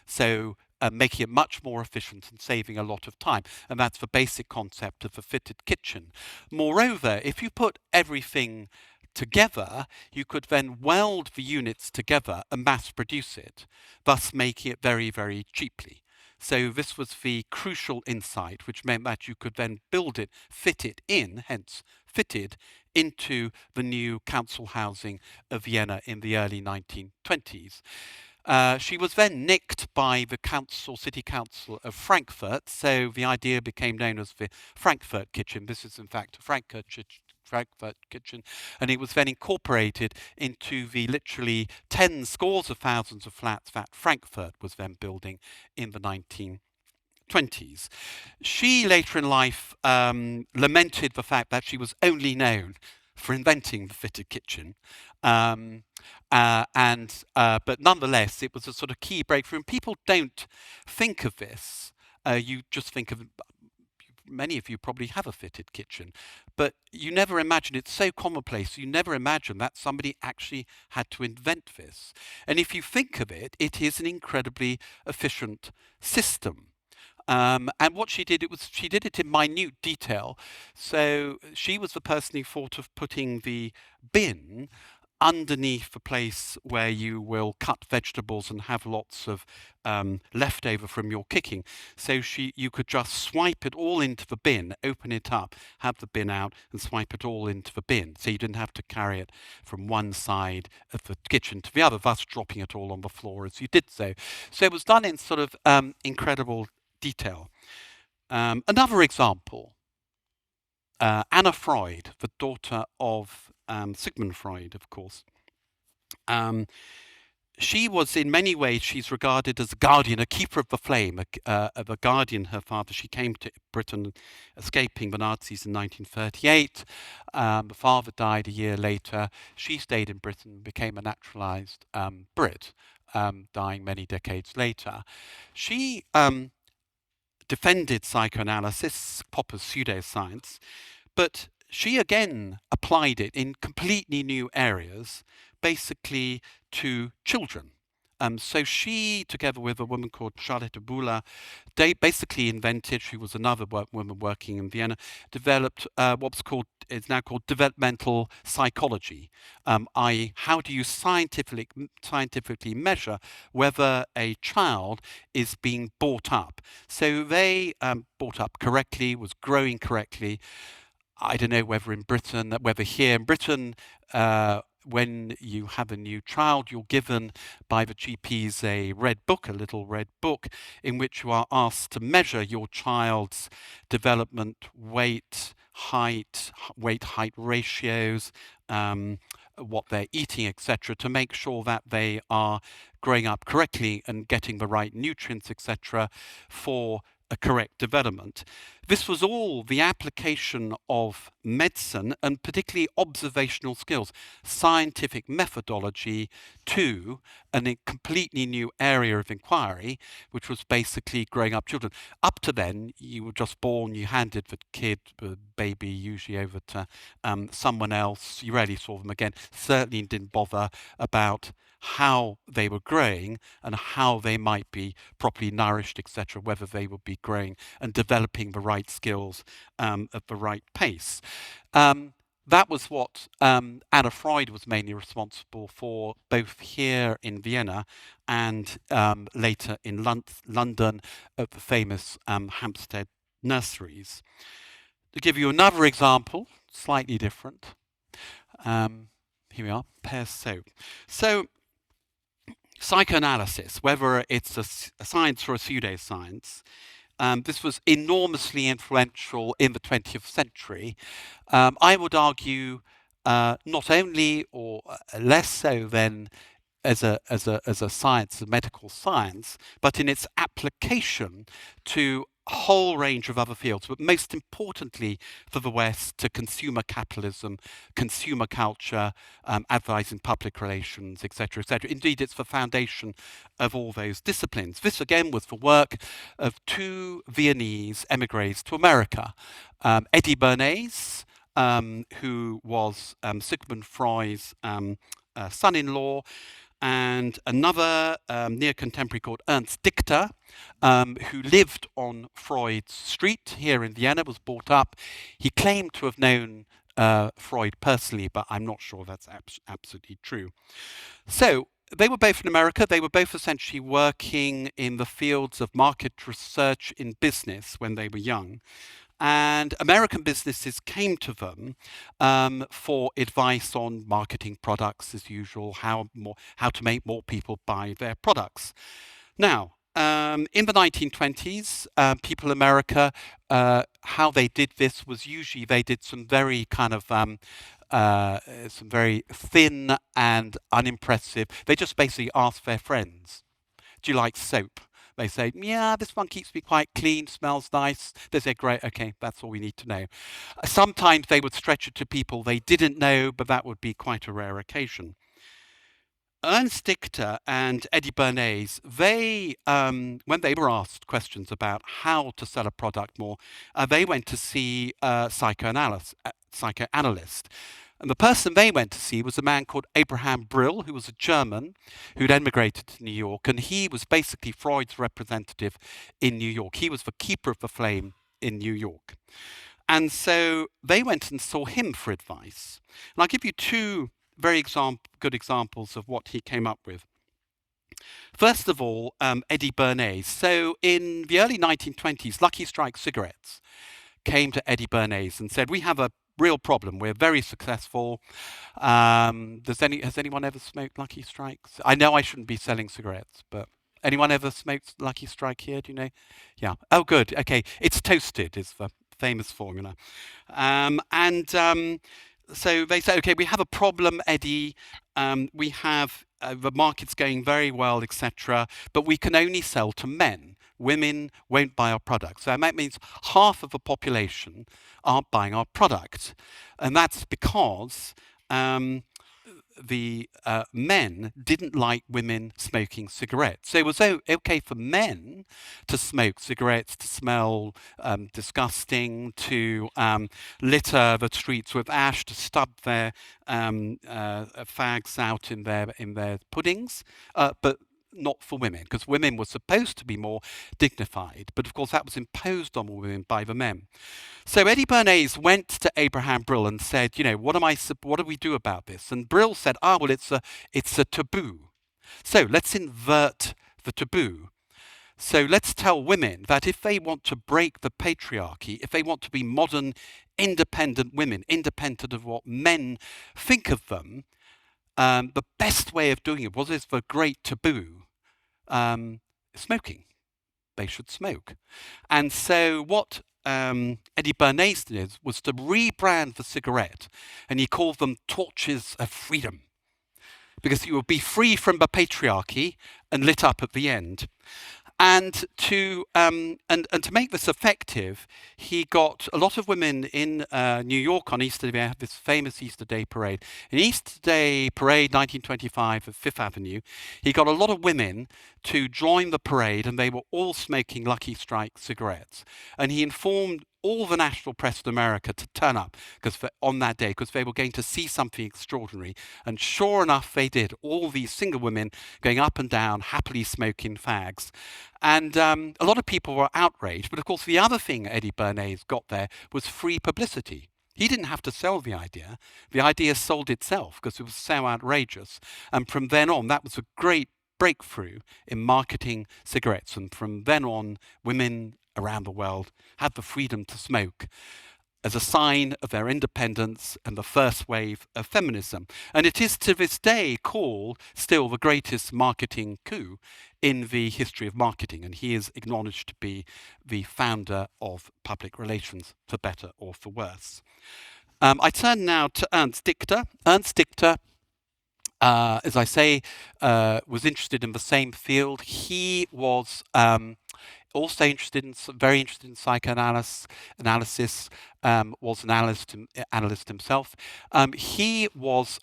S1: So making it much more efficient and saving a lot of time. And that's the basic concept of the fitted kitchen. Moreover, if you put everything together, you could then weld the units together and mass produce it, thus making it very, very cheaply. So this was the crucial insight, which meant that you could then build it, fit it in, hence fitted, into the new council housing of Vienna in the early 1920s. She was then nicked by the city council of Frankfurt, so the idea became known as the Frankfurt kitchen. This is in fact a Frankfurt kitchen, and it was then incorporated into the literally tens, scores of thousands of flats that Frankfurt was then building in the 1920s. She later in life lamented the fact that she was only known for inventing the fitted kitchen. But nonetheless, it was a sort of key breakthrough. And people don't think of this. You just think of, many of you probably have a fitted kitchen, but you never imagine, it's so commonplace, you never imagine that somebody actually had to invent this. And if you think of it, it is an incredibly efficient system. And what she did, she did it in minute detail. So she was the person who thought of putting the bin underneath the place where you will cut vegetables and have lots of leftover from your cooking. So you could just swipe it all into the bin, open it up, have the bin out, and swipe it all into the bin. So you didn't have to carry it from one side of the kitchen to the other, thus dropping it all on the floor as you did so. So it was done in sort of incredible detail. Another example, Anna Freud, the daughter of Sigmund Freud, of course. She was, in many ways, she's regarded as a guardian, a keeper of the flame, of a guardian, her father. She came to Britain escaping the Nazis in 1938. The father died a year later. She stayed in Britain, became a naturalized Brit, dying many decades later. She defended psychoanalysis, Popper's pseudoscience, but she again applied it in completely new areas, basically to children. So she, together with a woman called Charlotte Buller, they basically invented, she was another woman working in Vienna, developed it's now called developmental psychology, i.e. how do you scientifically measure whether a child is being brought up. So they brought up correctly, was growing correctly. I don't know whether here in Britain, when you have a new child, you're given by the GPs a little red book, in which you are asked to measure your child's development, weight, height ratios, what they're eating, etc., to make sure that they are growing up correctly and getting the right nutrients, etc., for a correct development. This was all the application of medicine and particularly observational skills, scientific methodology to a completely new area of inquiry, which was basically growing up children. Up to then, you were just born, you handed the baby usually over to someone else. You rarely saw them again. Certainly didn't bother about how they were growing and how they might be properly nourished, etc., whether they would be growing and developing the right skills at the right pace. That was what Anna Freud was mainly responsible for, both here in Vienna and later in London at the famous Hampstead nurseries. To give you another example, slightly different, here we are, pear soap. So psychoanalysis, whether it's a science or a pseudoscience, this was enormously influential in the 20th century. I would argue not only or less so than as a science, a medical science, but in its application to a whole range of other fields, but most importantly for the West, to consumer capitalism, consumer culture, advertising, public relations, etc., etc. Indeed, it's the foundation of all those disciplines. This again was the work of two Viennese emigres to America, Eddie Bernays, who was Sigmund Freud's son-in-law, and another near-contemporary called Ernst Dichter, who lived on Freud's street here in Vienna, was brought up. He claimed to have known Freud personally, but I'm not sure that's absolutely true. So they were both in America. They were both essentially working in the fields of market research in business when they were young. And American businesses came to them for advice on marketing products, as usual, how to make more people buy their products. Now, in the 1920s, people in America, how they did this was usually they did some very kind of some very thin and unimpressive. They just basically asked their friends, "Do you like soap?" They say, "Yeah, this one keeps me quite clean, smells nice." They say, "Great, okay, that's all we need to know." Sometimes they would stretch it to people they didn't know, but that would be quite a rare occasion. Ernst Dichter and Eddie Bernays, they, when they were asked questions about how to sell a product more, they went to see a psychoanalyst. And the person they went to see was a man called Abraham Brill, who was a German who'd emigrated to New York. And he was basically Freud's representative in New York. He was the keeper of the flame in New York. And so they went and saw him for advice. And I'll give you two very good examples of what he came up with. First of all, Eddie Bernays. So in the early 1920s, Lucky Strike cigarettes came to Eddie Bernays and said, "We have a real problem. We're very successful. Has anyone ever smoked Lucky Strikes? I know I shouldn't be selling cigarettes, but anyone ever smoked Lucky Strike here? Do you know? Yeah. Oh, good. Okay. It's toasted is the famous formula. So they say, okay, we have a problem, Eddie. We have the market's going very well, etc., but we can only sell to men. Women won't buy our product. So that means half of the population aren't buying our product. And that's because the men didn't like women smoking cigarettes. So it was okay for men to smoke cigarettes, to smell disgusting, to litter the streets with ash, to stub their fags out in their puddings, but not for women, because women were supposed to be more dignified. But of course, that was imposed on women by the men. So Eddie Bernays went to Abraham Brill and said, what do we do about this? And Brill said, well, it's a taboo. So let's invert the taboo. So let's tell women that if they want to break the patriarchy, if they want to be modern, independent women, independent of what men think of them, the best way of doing it is the great taboo, smoking. They should smoke. And so what Eddie Bernays did was to rebrand the cigarette, and he called them torches of freedom, because you would be free from the patriarchy and lit up at the end. And to make this effective, he got a lot of women in New York on Easter Day. They have this famous Easter Day parade. In Easter Day parade 1925 at Fifth Avenue, he got a lot of women to join the parade, and they were all smoking Lucky Strike cigarettes. And he informed all the national press in America to turn up on that day, because they were going to see something extraordinary. And sure enough, they did. All these single women going up and down, happily smoking fags. And a lot of people were outraged. But of course, the other thing Eddie Bernays got there was free publicity. He didn't have to sell the idea. The idea sold itself because it was so outrageous. And from then on, that was a great breakthrough in marketing cigarettes. And from then on, women around the world had the freedom to smoke as a sign of their independence and the first wave of feminism. And it is to this day called still the greatest marketing coup in the history of marketing. And he is acknowledged to be the founder of public relations, for better or for worse. I turn now to Ernst Dichter. Ernst Dichter, as I say, was interested in the same field. He was also very interested in psychoanalysis, was an analyst himself. He was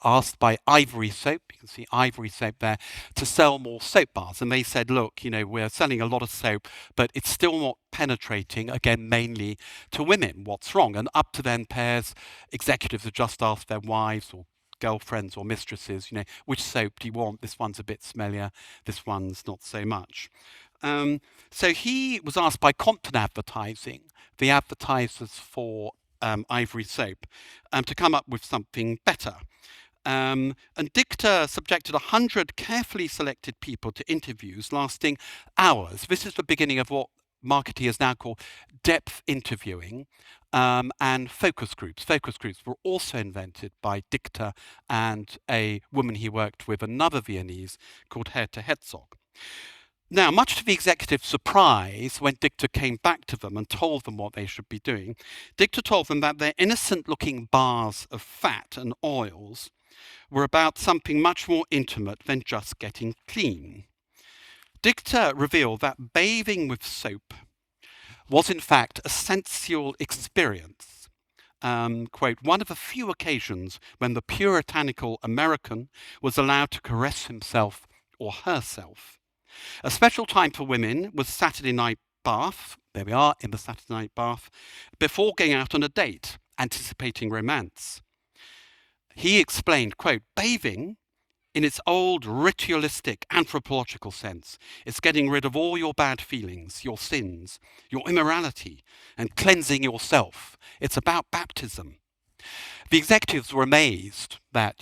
S1: asked by Ivory Soap, you can see Ivory Soap there, to sell more soap bars. And they said, look, we're selling a lot of soap, but it's still not penetrating, again, mainly to women. What's wrong? And up to then, executives have just asked their wives or girlfriends or mistresses, which soap do you want? This one's a bit smellier, this one's not so much. So he was asked by Compton Advertising, the advertisers for Ivory soap, to come up with something better. And Dicta subjected 100 carefully selected people to interviews lasting hours. This is the beginning of what marketeers now call depth interviewing, and focus groups. Focus groups were also invented by Dicta and a woman he worked with, another Viennese called Hetzer. Now, much to the executive's surprise, when Dicta came back to them and told them what they should be doing, Dicta told them that their innocent-looking bars of fat and oils were about something much more intimate than just getting clean. Dicta revealed that bathing with soap was in fact a sensual experience. Quote, one of the few occasions when the puritanical American was allowed to caress himself or herself. A special time for women was Saturday night bath, there we are in the Saturday night bath, before going out on a date, anticipating romance. He explained, quote, bathing, in its old ritualistic anthropological sense, is getting rid of all your bad feelings, your sins, your immorality, and cleansing yourself. It's about baptism. The executives were amazed that,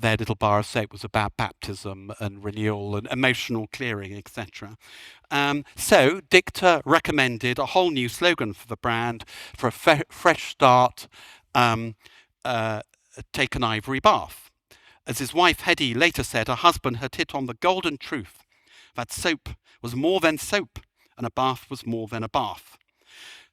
S1: their little bar of soap was about baptism and renewal and emotional clearing, etc. So Dicta recommended a whole new slogan for the brand for a fresh start, take an ivory bath. As his wife Hedy later said, her husband had hit on the golden truth that soap was more than soap and a bath was more than a bath.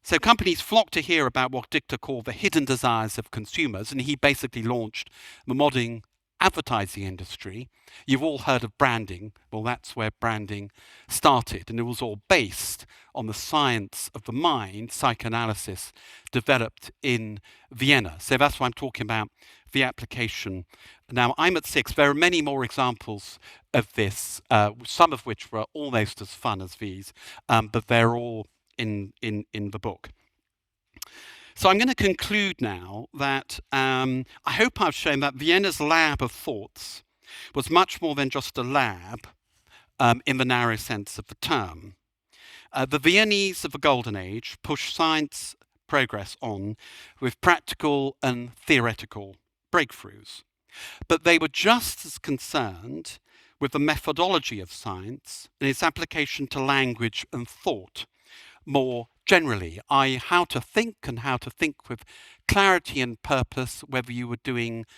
S1: So companies flocked to hear about what Dicta called the hidden desires of consumers, and he basically launched the modern advertising industry. You've all heard of branding. Well, that's where branding started, and it was all based on the science of the mind, psychoanalysis, developed in Vienna. So that's why I'm talking about the application. Now, I'm at 6. There are many more examples of this, some of which were almost as fun as these, but they're all in the book. So I'm going to conclude now that I hope I've shown that Vienna's lab of thoughts was much more than just a lab in the narrow sense of the term. The Viennese of the Golden Age pushed science progress on with practical and theoretical breakthroughs. But they were just as concerned with the methodology of science and its application to language and thought more generally, i.e. how to think and how to think with clarity and purpose, whether you were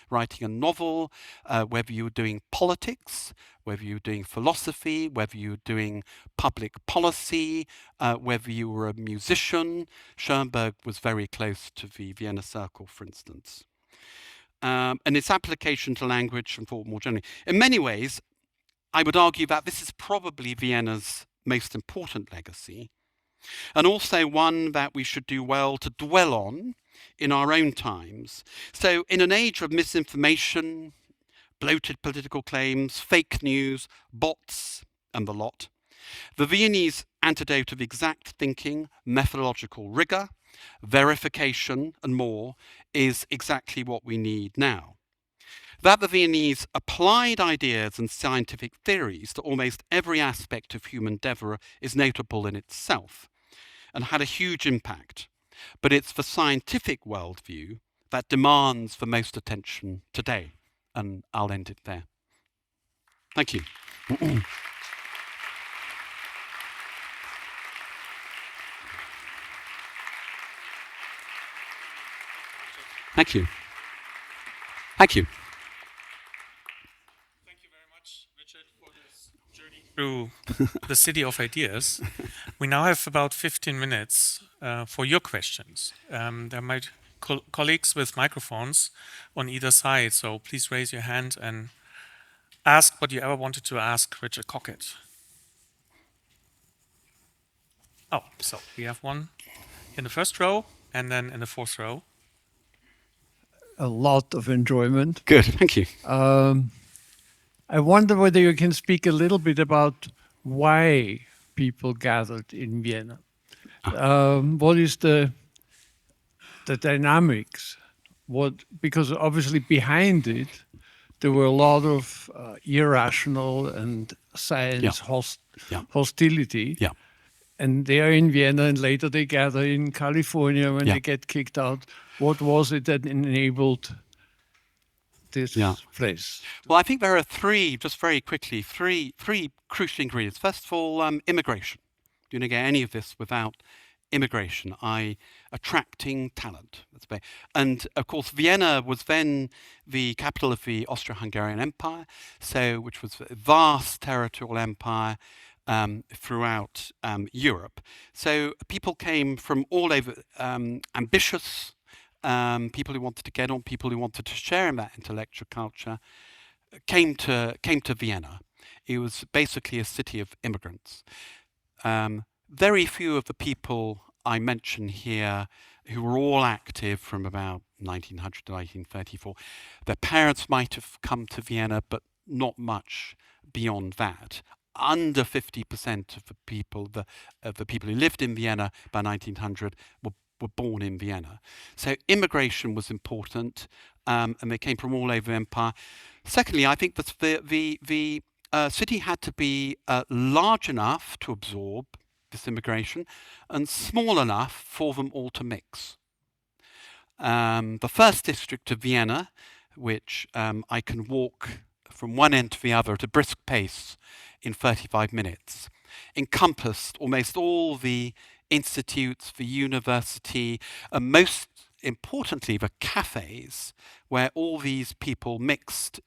S1: writing a novel, whether you were doing politics, whether you were doing philosophy, whether you were doing public policy, whether you were a musician. Schoenberg was very close to the Vienna Circle, for instance. And its application to language and thought more generally. In many ways, I would argue that this is probably Vienna's most important legacy, and also one that we should do well to dwell on in our own times. So in an age of misinformation, bloated political claims, fake news, bots, and the lot, the Viennese antidote of exact thinking, methodological rigor, verification, and more is exactly what we need now. That the Viennese applied ideas and scientific theories to almost every aspect of human endeavour is notable in itself and had a huge impact. But it's the scientific worldview that demands the most attention today. And I'll end it there. Thank you. Thank you. Thank you.
S3: Thank you very much, Richard, for this journey through the city of ideas. We now have about 15 minutes for your questions. There might colleagues with microphones on either side, so please raise your hand and ask what you ever wanted to ask Richard Cockett. Oh, so we have one in the first row and then in the fourth row.
S4: A lot of enjoyment.
S1: Good, thank you.
S4: I wonder whether you can speak a little bit about why people gathered in Vienna. What is the dynamics? Because obviously behind it there were a lot of irrational and science
S1: Yeah.
S4: hostility.
S1: Yeah.
S4: And they are in Vienna, and later they gather in California when
S1: Yeah.
S4: they get kicked out. What was it that enabled this
S1: Yeah.
S4: place?
S1: Well, I think there are three, just very quickly, three crucial ingredients. First of all, immigration. You're going to get any of this without immigration, i.e. attracting talent. And of course, Vienna was then the capital of the Austro-Hungarian Empire, which was a vast territorial empire throughout Europe. So people came from all over, ambitious people who wanted to get on, people who wanted to share in that intellectual culture, came to Vienna. It was basically a city of immigrants. Very few of the people I mention here, who were all active from about 1900 to 1934, their parents might have come to Vienna, but not much beyond that. Under 50% of the people, the people who lived in Vienna by 1900 were born in Vienna. So immigration was important, and they came from all over the empire. Secondly, I think that the city had to be large enough to absorb this immigration and small enough for them all to mix. The first district of Vienna, which I can walk from one end to the other at a brisk pace in 35 minutes, encompassed almost all the institutes, the university, and most importantly, the cafes where all these people mixed,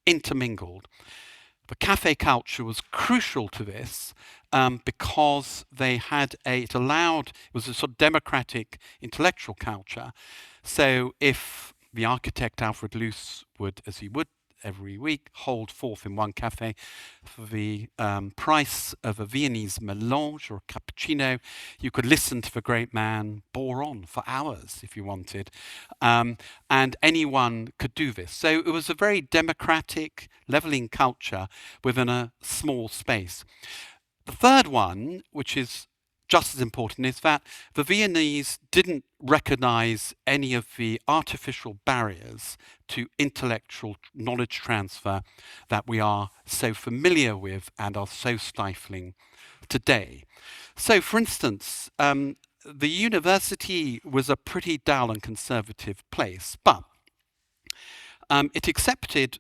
S1: intermingled. The cafe culture was crucial to this because it was a sort of democratic intellectual culture. So if the architect Alfred Loos would, as he would every week, hold forth in one cafe for the price of a Viennese melange or a cappuccino, you could listen to the great man bore on for hours if you wanted. And anyone could do this. So it was a very democratic, leveling culture within a small space. The third one, which is just as important, is that the Viennese didn't recognize any of the artificial barriers to intellectual knowledge transfer that we are so familiar with and are so stifling today. So, for instance, the university was a pretty dull and conservative place, but it accepted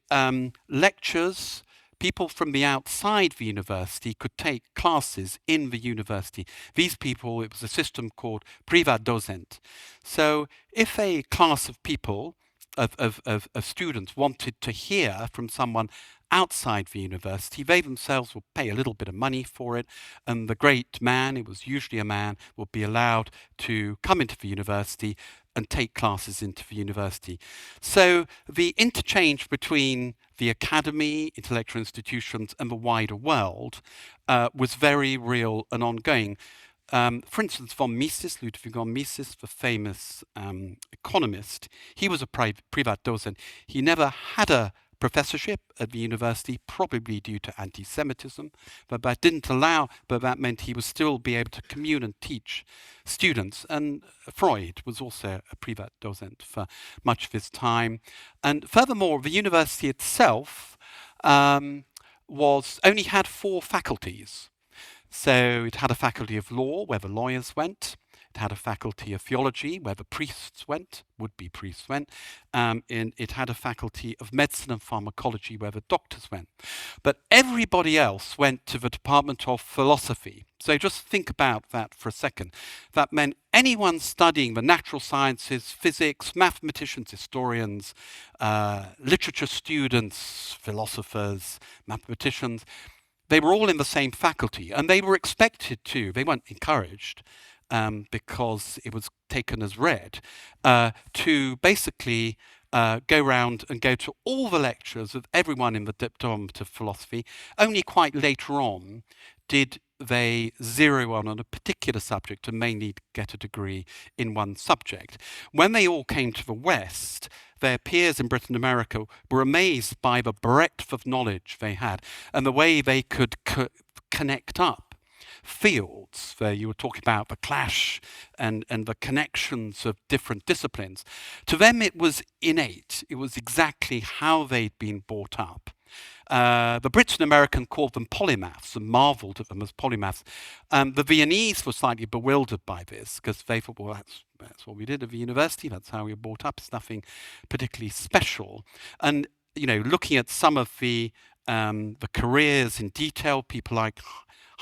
S1: lectures. People from the outside the university could take classes in the university. These people, it was a system called Privatdozent. So if a class of people, of students, wanted to hear from someone outside the university, they themselves would pay a little bit of money for it, and the great man, it was usually a man, would be allowed to come into the university and take classes into the university. So the interchange between the academy, intellectual institutions, and the wider world was very real and ongoing. For instance, von Mises, Ludwig von Mises, the famous economist, he was a Privatdozent. He never had a professorship at the university, probably due to anti-Semitism, but that meant he would still be able to commune and teach students. And Freud was also a Privatdozent for much of his time. And furthermore, the university itself only had 4 faculties. So it had a faculty of law, where the lawyers went. It had a faculty of theology, where the priests went, would-be priests went. And it had a faculty of medicine and pharmacology, where the doctors went. But everybody else went to the Department of Philosophy. So just think about that for a second. That meant anyone studying the natural sciences, physics, mathematicians, historians, literature students, philosophers, mathematicians, they were all in the same faculty, and they were expected to, they weren't encouraged, because it was taken as read, to basically go round and go to all the lectures of everyone in the Department of Philosophy. Only quite later on did they zero on a particular subject and mainly get a degree in one subject. When they all came to the West, their peers in Britain and America were amazed by the breadth of knowledge they had and the way they could connect up fields, where you were talking about the clash and the connections of different disciplines. To them, it was innate. It was exactly how they'd been brought up. The Brits and Americans called them polymaths and marveled at them as polymaths. The Viennese were slightly bewildered by this because they thought, well, that's what we did at the university. That's how we were brought up. It's nothing particularly special. And looking at some of the careers in detail, people like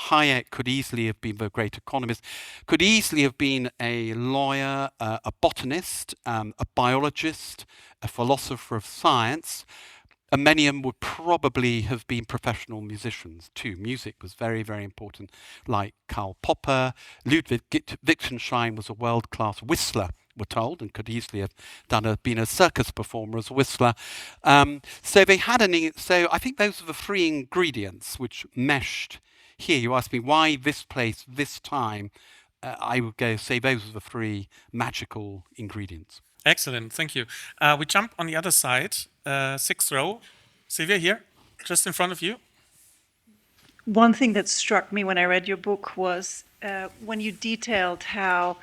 S1: Hayek could easily have been the great economist, could easily have been a lawyer, a botanist, a biologist, a philosopher of science. And many of them would probably have been professional musicians too. Music was very, very important, like Karl Popper. Ludwig Wittgenstein was a world-class whistler, we're told, and could easily have been a circus performer as a whistler. So they had so I think those are the three ingredients which meshed here. You asked me why this place, this time. I would say those are the three magical ingredients.
S3: Excellent, thank you. We jump on the other side, 6th row. Silvia, here, just in front of you.
S5: One thing that struck me when I read your book was when you detailed how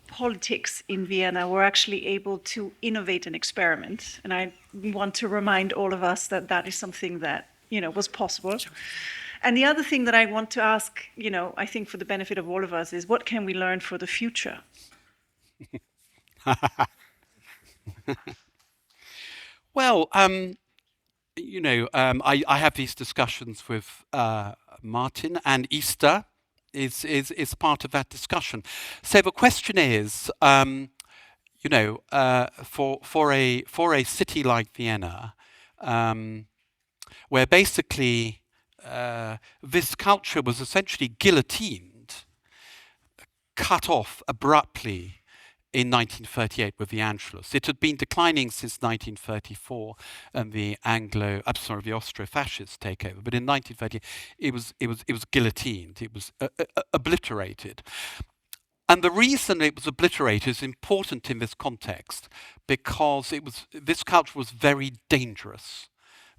S5: politics in Vienna were actually able to innovate and experiment. And I want to remind all of us that that is something that, was possible. And the other thing that I want to ask, I think for the benefit of all of us, is what can we learn for the future?
S1: Well, I have these discussions with Martin, and ISTA is part of that discussion. So the question is, for a city like Vienna, where basically this culture was essentially guillotined, cut off abruptly in 1938 with the Anschluss. It had been declining since 1934 and the Austro-Fascist takeover. But in 1938, it was guillotined. It was obliterated. And the reason it was obliterated is important in this context because this culture was very dangerous.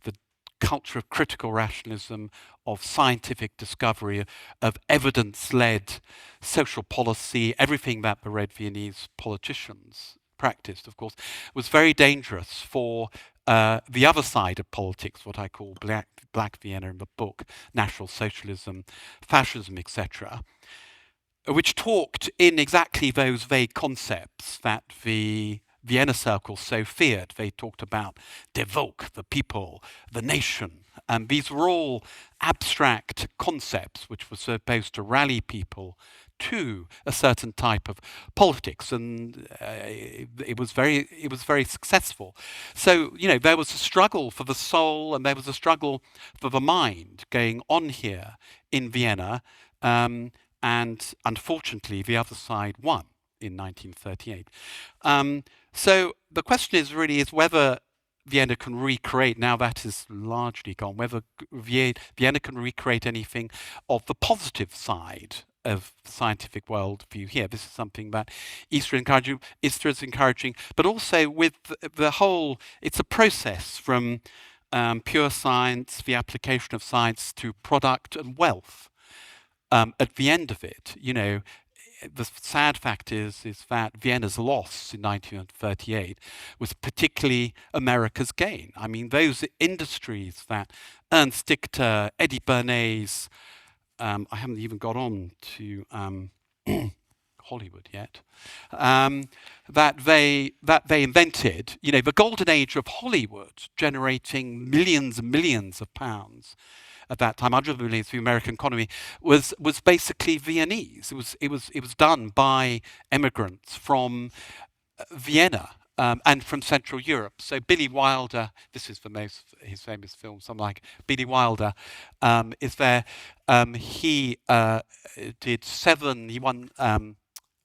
S1: The culture of critical rationalism, of scientific discovery, of evidence-led social policy, everything that the Red Viennese politicians practiced, of course, was very dangerous for the other side of politics, what I call Black Vienna in the book, National Socialism, Fascism, etc., which talked in exactly those vague concepts that the Vienna Circle so feared. They talked about der Volk, the people, the nation. And these were all abstract concepts which were supposed to rally people to a certain type of politics, and it was very successful. So there was a struggle for the soul, and there was a struggle for the mind going on here in Vienna, and unfortunately the other side won in 1938. So the question is whether Vienna can recreate, now that is largely gone, whether Vienna can recreate anything of the positive side of the scientific worldview here. This is something that ISTA is encouraging, but also with the whole, it's a process from pure science, the application of science, to product and wealth. At the end of it, the sad fact is that Vienna's loss in 1938 was particularly America's gain. I mean, those industries that Ernst Dichter, Eddie Bernays, I haven't even got on to Hollywood yet, that they invented, the golden age of Hollywood, generating millions and millions of pounds. At that time, 100 million for the American economy, was basically Viennese. It was done by immigrants from Vienna and from Central Europe. So Billy Wilder, this is his famous film, something like Billy Wilder, is there. He did he won 7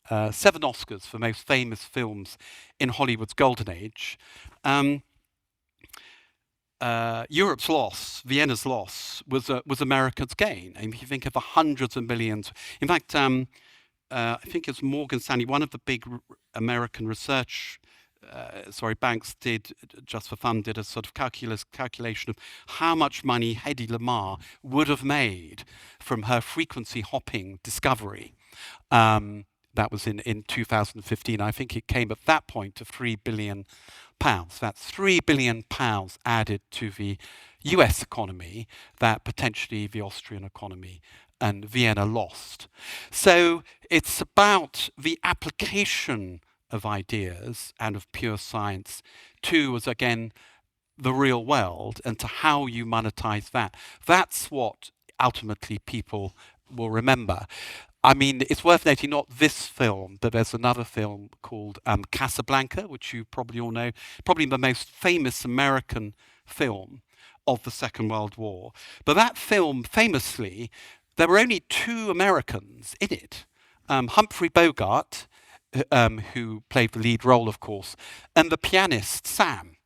S1: Oscars for most famous films in Hollywood's golden age. Europe's loss, Vienna's loss, was America's gain. And if you think of the hundreds of millions, in fact, I think it's Morgan Stanley, one of the big American research Banks did, just for fun, did a sort of calculation of how much money Hedy Lamarr would have made from her frequency hopping discovery. That was in 2015. I think it came at that point to £3 billion. That's £3 billion added to the US economy that potentially the Austrian economy and Vienna lost. So it's about the application of ideas and of pure science to, as again, the real world, and to how you monetize that. That's what ultimately people will remember. I mean, it's worth noting not this film, but there's another film called Casablanca, which you probably all know, probably the most famous American film of the Second World War. But that film, famously, there were only 2 Americans in it. Humphrey Bogart, who played the lead role, of course, and the pianist, Sam.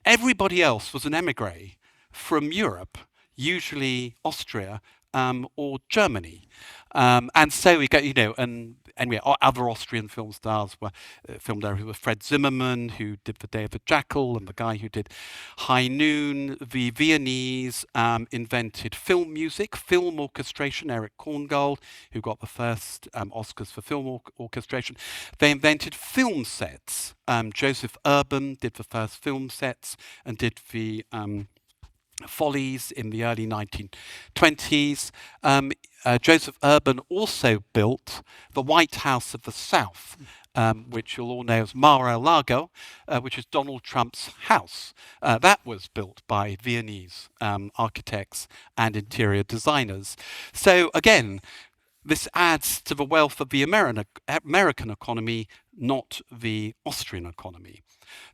S1: Everybody else was an emigre from Europe, usually Austria or Germany. And so we get, and anyway, other Austrian film stars were filmed there, who were Fred Zimmerman, who did The Day of the Jackal, and the guy who did High Noon. The Viennese invented film music, film orchestration, Eric Korngold, who got the first Oscars for film orchestration. They invented film sets. Joseph Urban did the first film sets and did the Follies in the early 1920s. Joseph Urban also built the White House of the South, which you'll all know as Mar-a-Lago, which is Donald Trump's house. That was built by Viennese architects and interior designers. So again, this adds to the wealth of the American economy, not the Austrian economy.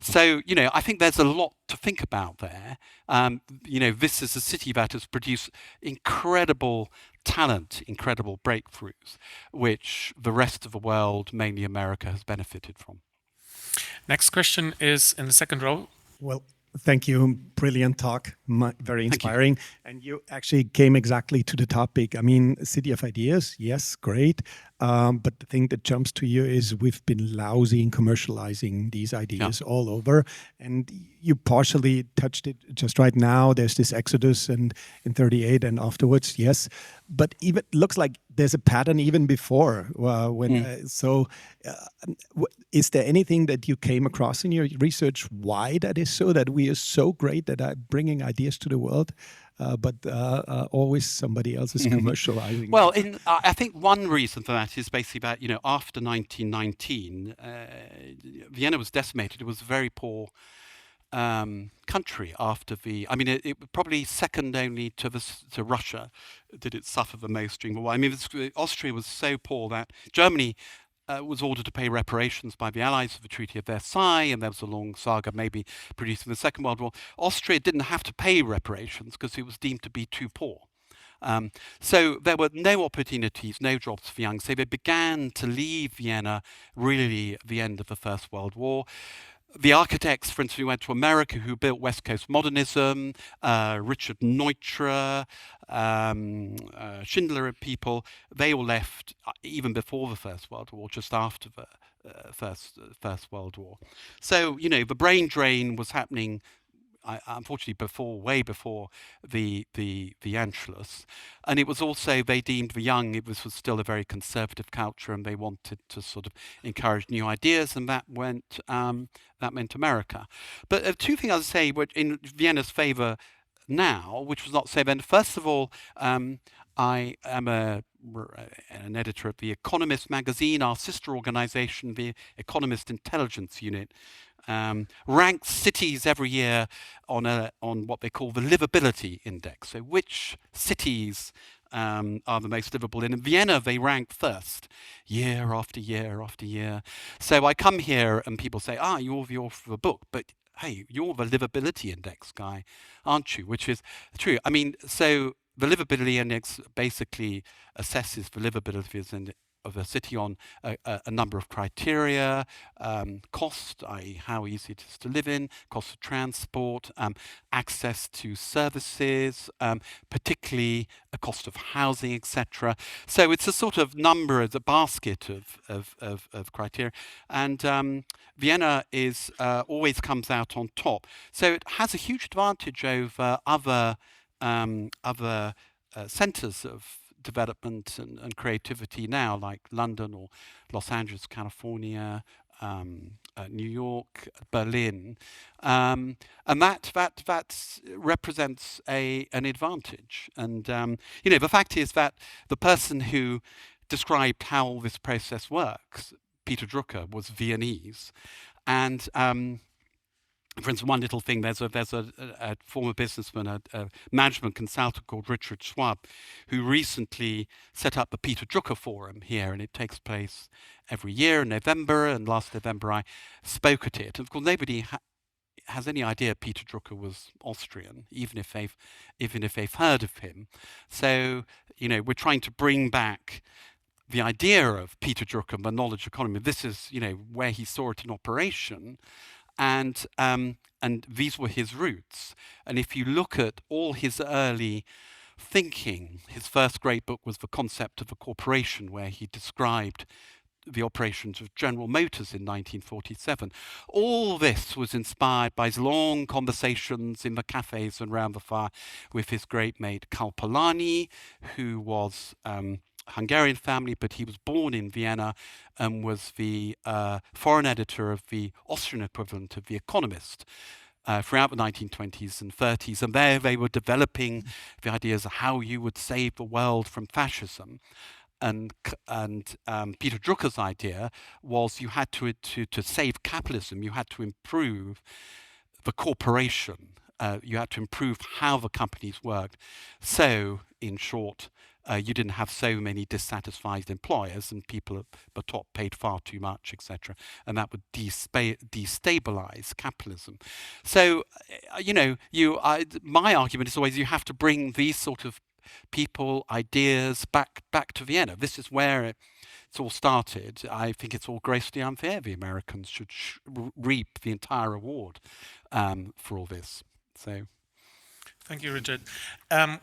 S1: So, I think there's a lot to think about there. This is a city that has produced incredible talent, incredible breakthroughs, which the rest of the world, mainly America, has benefited from.
S3: Next question is in the second row.
S6: Well, thank you. Brilliant talk. Very inspiring. And you actually came exactly to the topic. I mean, City of Ideas, yes, great. But the thing that jumps to you is we've been lousy in commercializing these ideas all over. And you partially touched it just right now. There's this exodus and in 38 and afterwards, yes. But even looks like there's a pattern even before. Is there anything that you came across in your research why that is so, that we are so great that are bringing ideas to the world, but always somebody else is commercializing?
S1: Well, I think one reason for that is basically that, after 1919, Vienna was decimated. It was a very poor country after it probably second only to Russia did it suffer the most during the war. I mean, Austria was so poor that Germany was ordered to pay reparations by the Allies for the Treaty of Versailles, and there was a long saga maybe producing the Second World War. Austria didn't have to pay reparations because it was deemed to be too poor. So there were no opportunities, no jobs for young. So they began to leave Vienna really at the end of the First World War. The architects, for instance, who went to America, who built West Coast modernism, Richard Neutra, Schindler and people, they all left even before the First World War, just after the First World War. So, the brain drain was happening unfortunately way before the Anschluss, and it was also, they deemed the young, it was still a very conservative culture, and they wanted to sort of encourage new ideas, and that meant America. But two things I'd say were in Vienna's favor now, which was not so then. First of all, I am an editor of The Economist magazine. Our sister organization, the Economist Intelligence Unit, ranks cities every year on what they call the livability index. So which cities are the most livable? In Vienna, they rank first, year after year after year. So I come here and people say, you're the author of a book, but hey, you're the livability index guy, aren't you? Which is true. I mean, so the livability index basically assesses the livability a city on a number of criteria: cost, i.e., how easy it is to live in; cost of transport; access to services, particularly a cost of housing, etc. So it's a sort of number, the basket of criteria, and Vienna is always comes out on top. So it has a huge advantage over other centres of development and creativity now, like London or Los Angeles, California, New York, Berlin, and that represents an advantage. And the fact is that the person who described how all this process works, Peter Drucker, was Viennese, and for instance, one little thing, there's a former businessman, a management consultant called Richard Schwab, who recently set up the Peter Drucker Forum here, and it takes place every year in November, and last November I spoke at it. And of course, nobody has any idea Peter Drucker was Austrian, even if they've heard of him. So, we're trying to bring back the idea of Peter Drucker, the knowledge economy. This is, where he saw it in operation. And these were his roots. And if you look at all his early thinking, his first great book was The Concept of a Corporation, where he described the operations of General Motors in 1947. All this was inspired by his long conversations in the cafes and round the fire with his great mate Karl Polanyi, who was Hungarian family, but he was born in Vienna and was the foreign editor of the Austrian equivalent of The Economist throughout the 1920s and 30s. And there they were developing the ideas of how you would save the world from fascism. And Peter Drucker's idea was you had to save capitalism, you had to improve the corporation. You had to improve how the companies worked. So, in short, you didn't have so many dissatisfied employers, and people at the top paid far too much, etc. And that would destabilize capitalism. So, my argument is always you have to bring these sort of people, ideas back to Vienna. This is where it's all started. I think it's all grossly unfair. The Americans should reap the entire reward for all this. So.
S3: Thank you, Richard.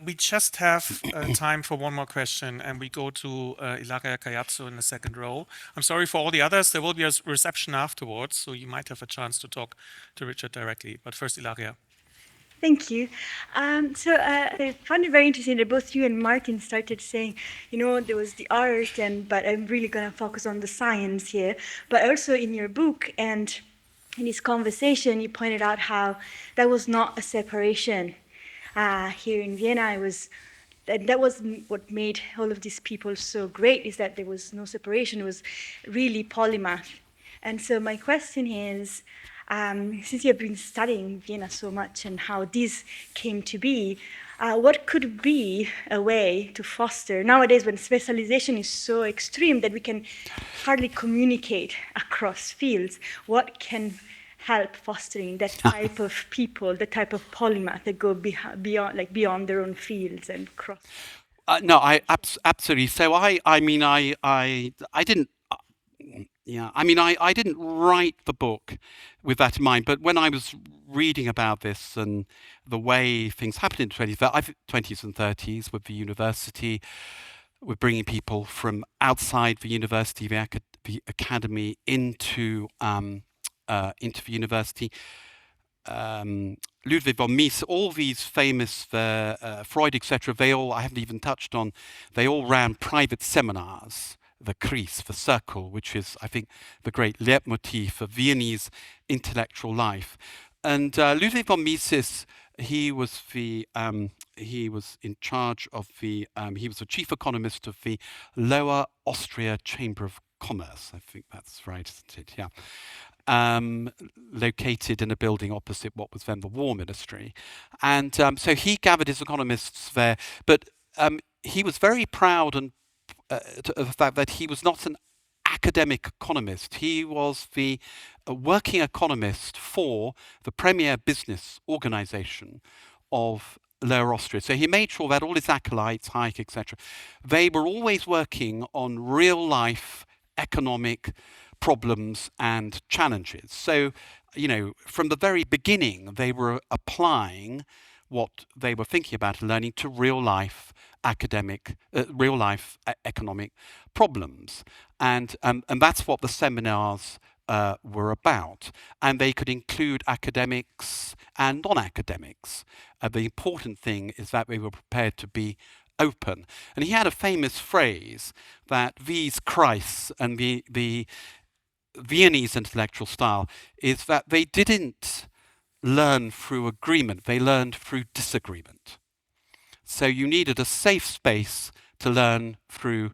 S3: We just have time for one more question, and we go to Ilaria Caiazzo in the second row. I'm sorry for all the others. There will be a reception afterwards, so you might have a chance to talk to Richard directly. But first, Ilaria.
S7: Thank you. I found it very interesting that both you and Martin started saying, there was the art, but I'm really going to focus on the science here. But also in your book and in this conversation, you pointed out how that was not a separation. Here in Vienna, that was what made all of these people so great, is that there was no separation. It was really polymath. And so my question is, since you have been studying Vienna so much and how this came to be, what could be a way to foster, nowadays when specialization is so extreme that we can hardly communicate across fields, what can help fostering that type of people, the type of polymath that go beyond their own fields and cross?
S1: No, absolutely. So I didn't. Yeah, I didn't write the book with that in mind, but when I was reading about this and the way things happened in the 20s and 30s with the university, with bringing people from outside the university, the academy into the university, Ludwig von Mises, all these famous, Freud, etc., I haven't even touched on, they all ran private seminars. The Kreis, the Circle, which is, I think, the great leitmotif of Viennese intellectual life. And Ludwig von Mises, he was in charge of he was the chief economist of the Lower Austria Chamber of Commerce. I think that's right, isn't it? Yeah. Located in a building opposite what was then the War Ministry. And so he gathered his economists there, but he was very proud and of the fact that he was not an academic economist. He was the working economist for the premier business organization of Lower Austria. So he made sure that all his acolytes, Hayek, etc., they were always working on real-life economic problems and challenges. So, you know, from the very beginning, they were applying what they were thinking about and learning to real-life economic problems, and that's what the seminars were about. And they could include academics and non-academics. The important thing is that they were prepared to be open. And he had a famous phrase that these Kreis and the Viennese intellectual style is that they didn't learn through agreement, they learned through disagreement. So you needed a safe space to learn through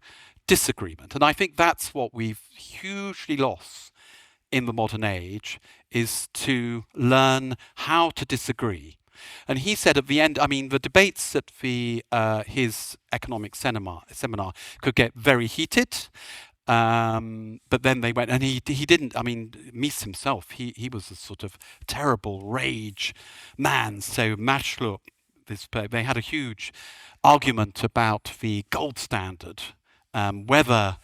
S1: disagreement. And I think that's what we've hugely lost in the modern age, is to learn how to disagree. And he said at the end, I mean, the debates at his economic seminar could get very heated. But then they went, and he didn't, I mean, Mies himself, he was a sort of terrible rage man. So Maschlup, they had a huge argument about the gold standard, whether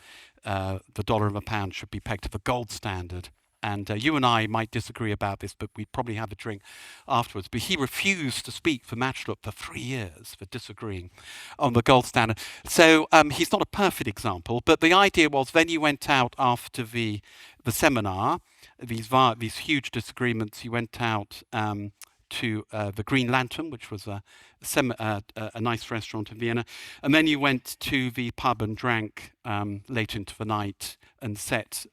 S1: the dollar and the pound should be pegged to the gold standard. And you and I might disagree about this, but we'd probably have a drink afterwards. But he refused to speak for Maschlup for 3 years for disagreeing on the gold standard. So he's not a perfect example, but the idea was then you went out after the seminar, these huge disagreements, you went out to the Green Lantern, which was a nice restaurant in Vienna. And then you went to the pub and drank late into the night and set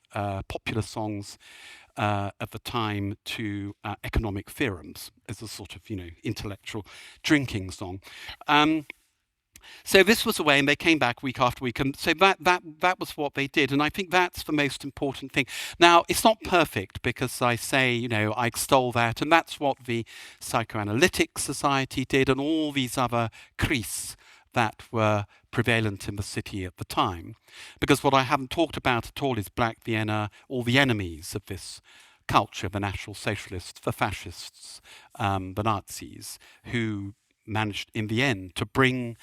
S1: popular songs at the time to economic theorems as a sort of, you know, intellectual drinking song. So this was a way, and they came back week after week, and so that was what they did, and I think that's the most important thing. Now, it's not perfect, because I say, you know, I extol that, and that's what the Psychoanalytic Society did, and all these other Kreis that were prevalent in the city at the time. Because what I haven't talked about at all is Black Vienna, all the enemies of this culture, the National Socialists, the Fascists, the Nazis, who managed in the end to bring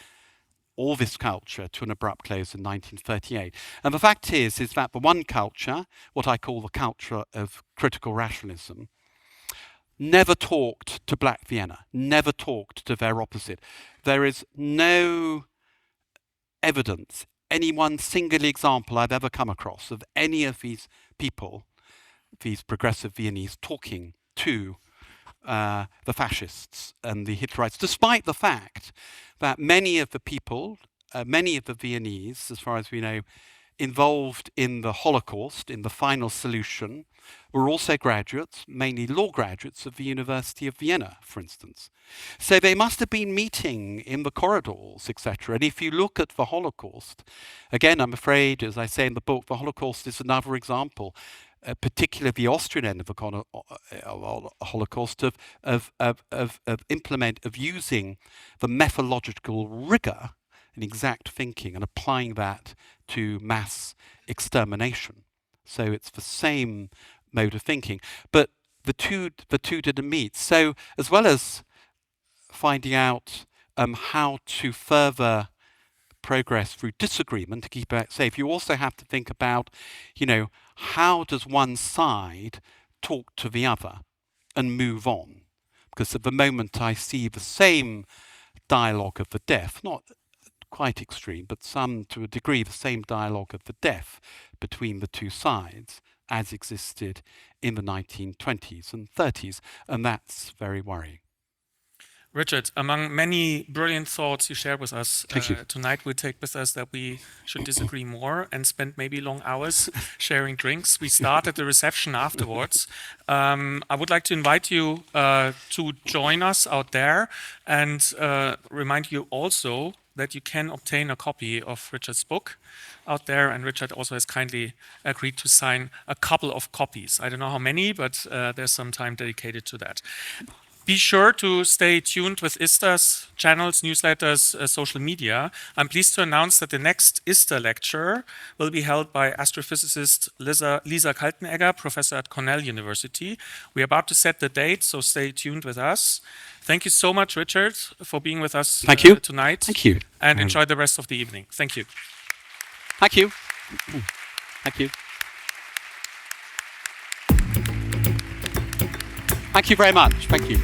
S1: all this culture to an abrupt close in 1938. And the fact is that the one culture, what I call the culture of critical rationalism, never talked to Black Vienna, never talked to their opposite. There is no evidence, any one single example I've ever come across of any of these people, these progressive Viennese, talking to the fascists and the Hitlerites, despite the fact that many of the people, many of the Viennese, as far as we know, involved in the Holocaust, in the final solution, were also graduates, mainly law graduates of the University of Vienna, for instance. So they must have been meeting in the corridors, etc. And if you look at the Holocaust, again, I'm afraid, as I say in the book, the Holocaust is another example, particularly the Austrian end of the Holocaust, of using the methodological rigor and exact thinking and applying that to mass extermination. So it's the same mode of thinking, but the two didn't meet. So as well as finding out how to further progress through disagreement to keep it safe, you also have to think about, you know, how does one side talk to the other and move on? Because at the moment I see the same dialogue of the deaf, not quite extreme, but some, to a degree, the same dialogue of the deaf between the two sides as existed in the 1920s and 30s, and that's very worrying.
S3: Richard, among many brilliant thoughts you shared with us
S1: you.
S3: tonight, we take with us that we should disagree more and spend maybe long hours sharing drinks. We start at the reception afterwards. I would like to invite you to join us out there and remind you also that you can obtain a copy of Richard's book out there, and Richard also has kindly agreed to sign a couple of copies. I don't know how many, but there's some time dedicated to that. Be sure to stay tuned with ISTA's channels, newsletters, social media. I'm pleased to announce that the next ISTA lecture will be held by astrophysicist Lisa Kaltenegger, professor at Cornell University. We're about to set the date, so stay tuned with us. Thank you so much, Richard, for being with us tonight.
S1: Thank you.
S3: And enjoy the rest of the evening. Thank you.
S1: Thank you. Thank you. Thank you very much. Thank you.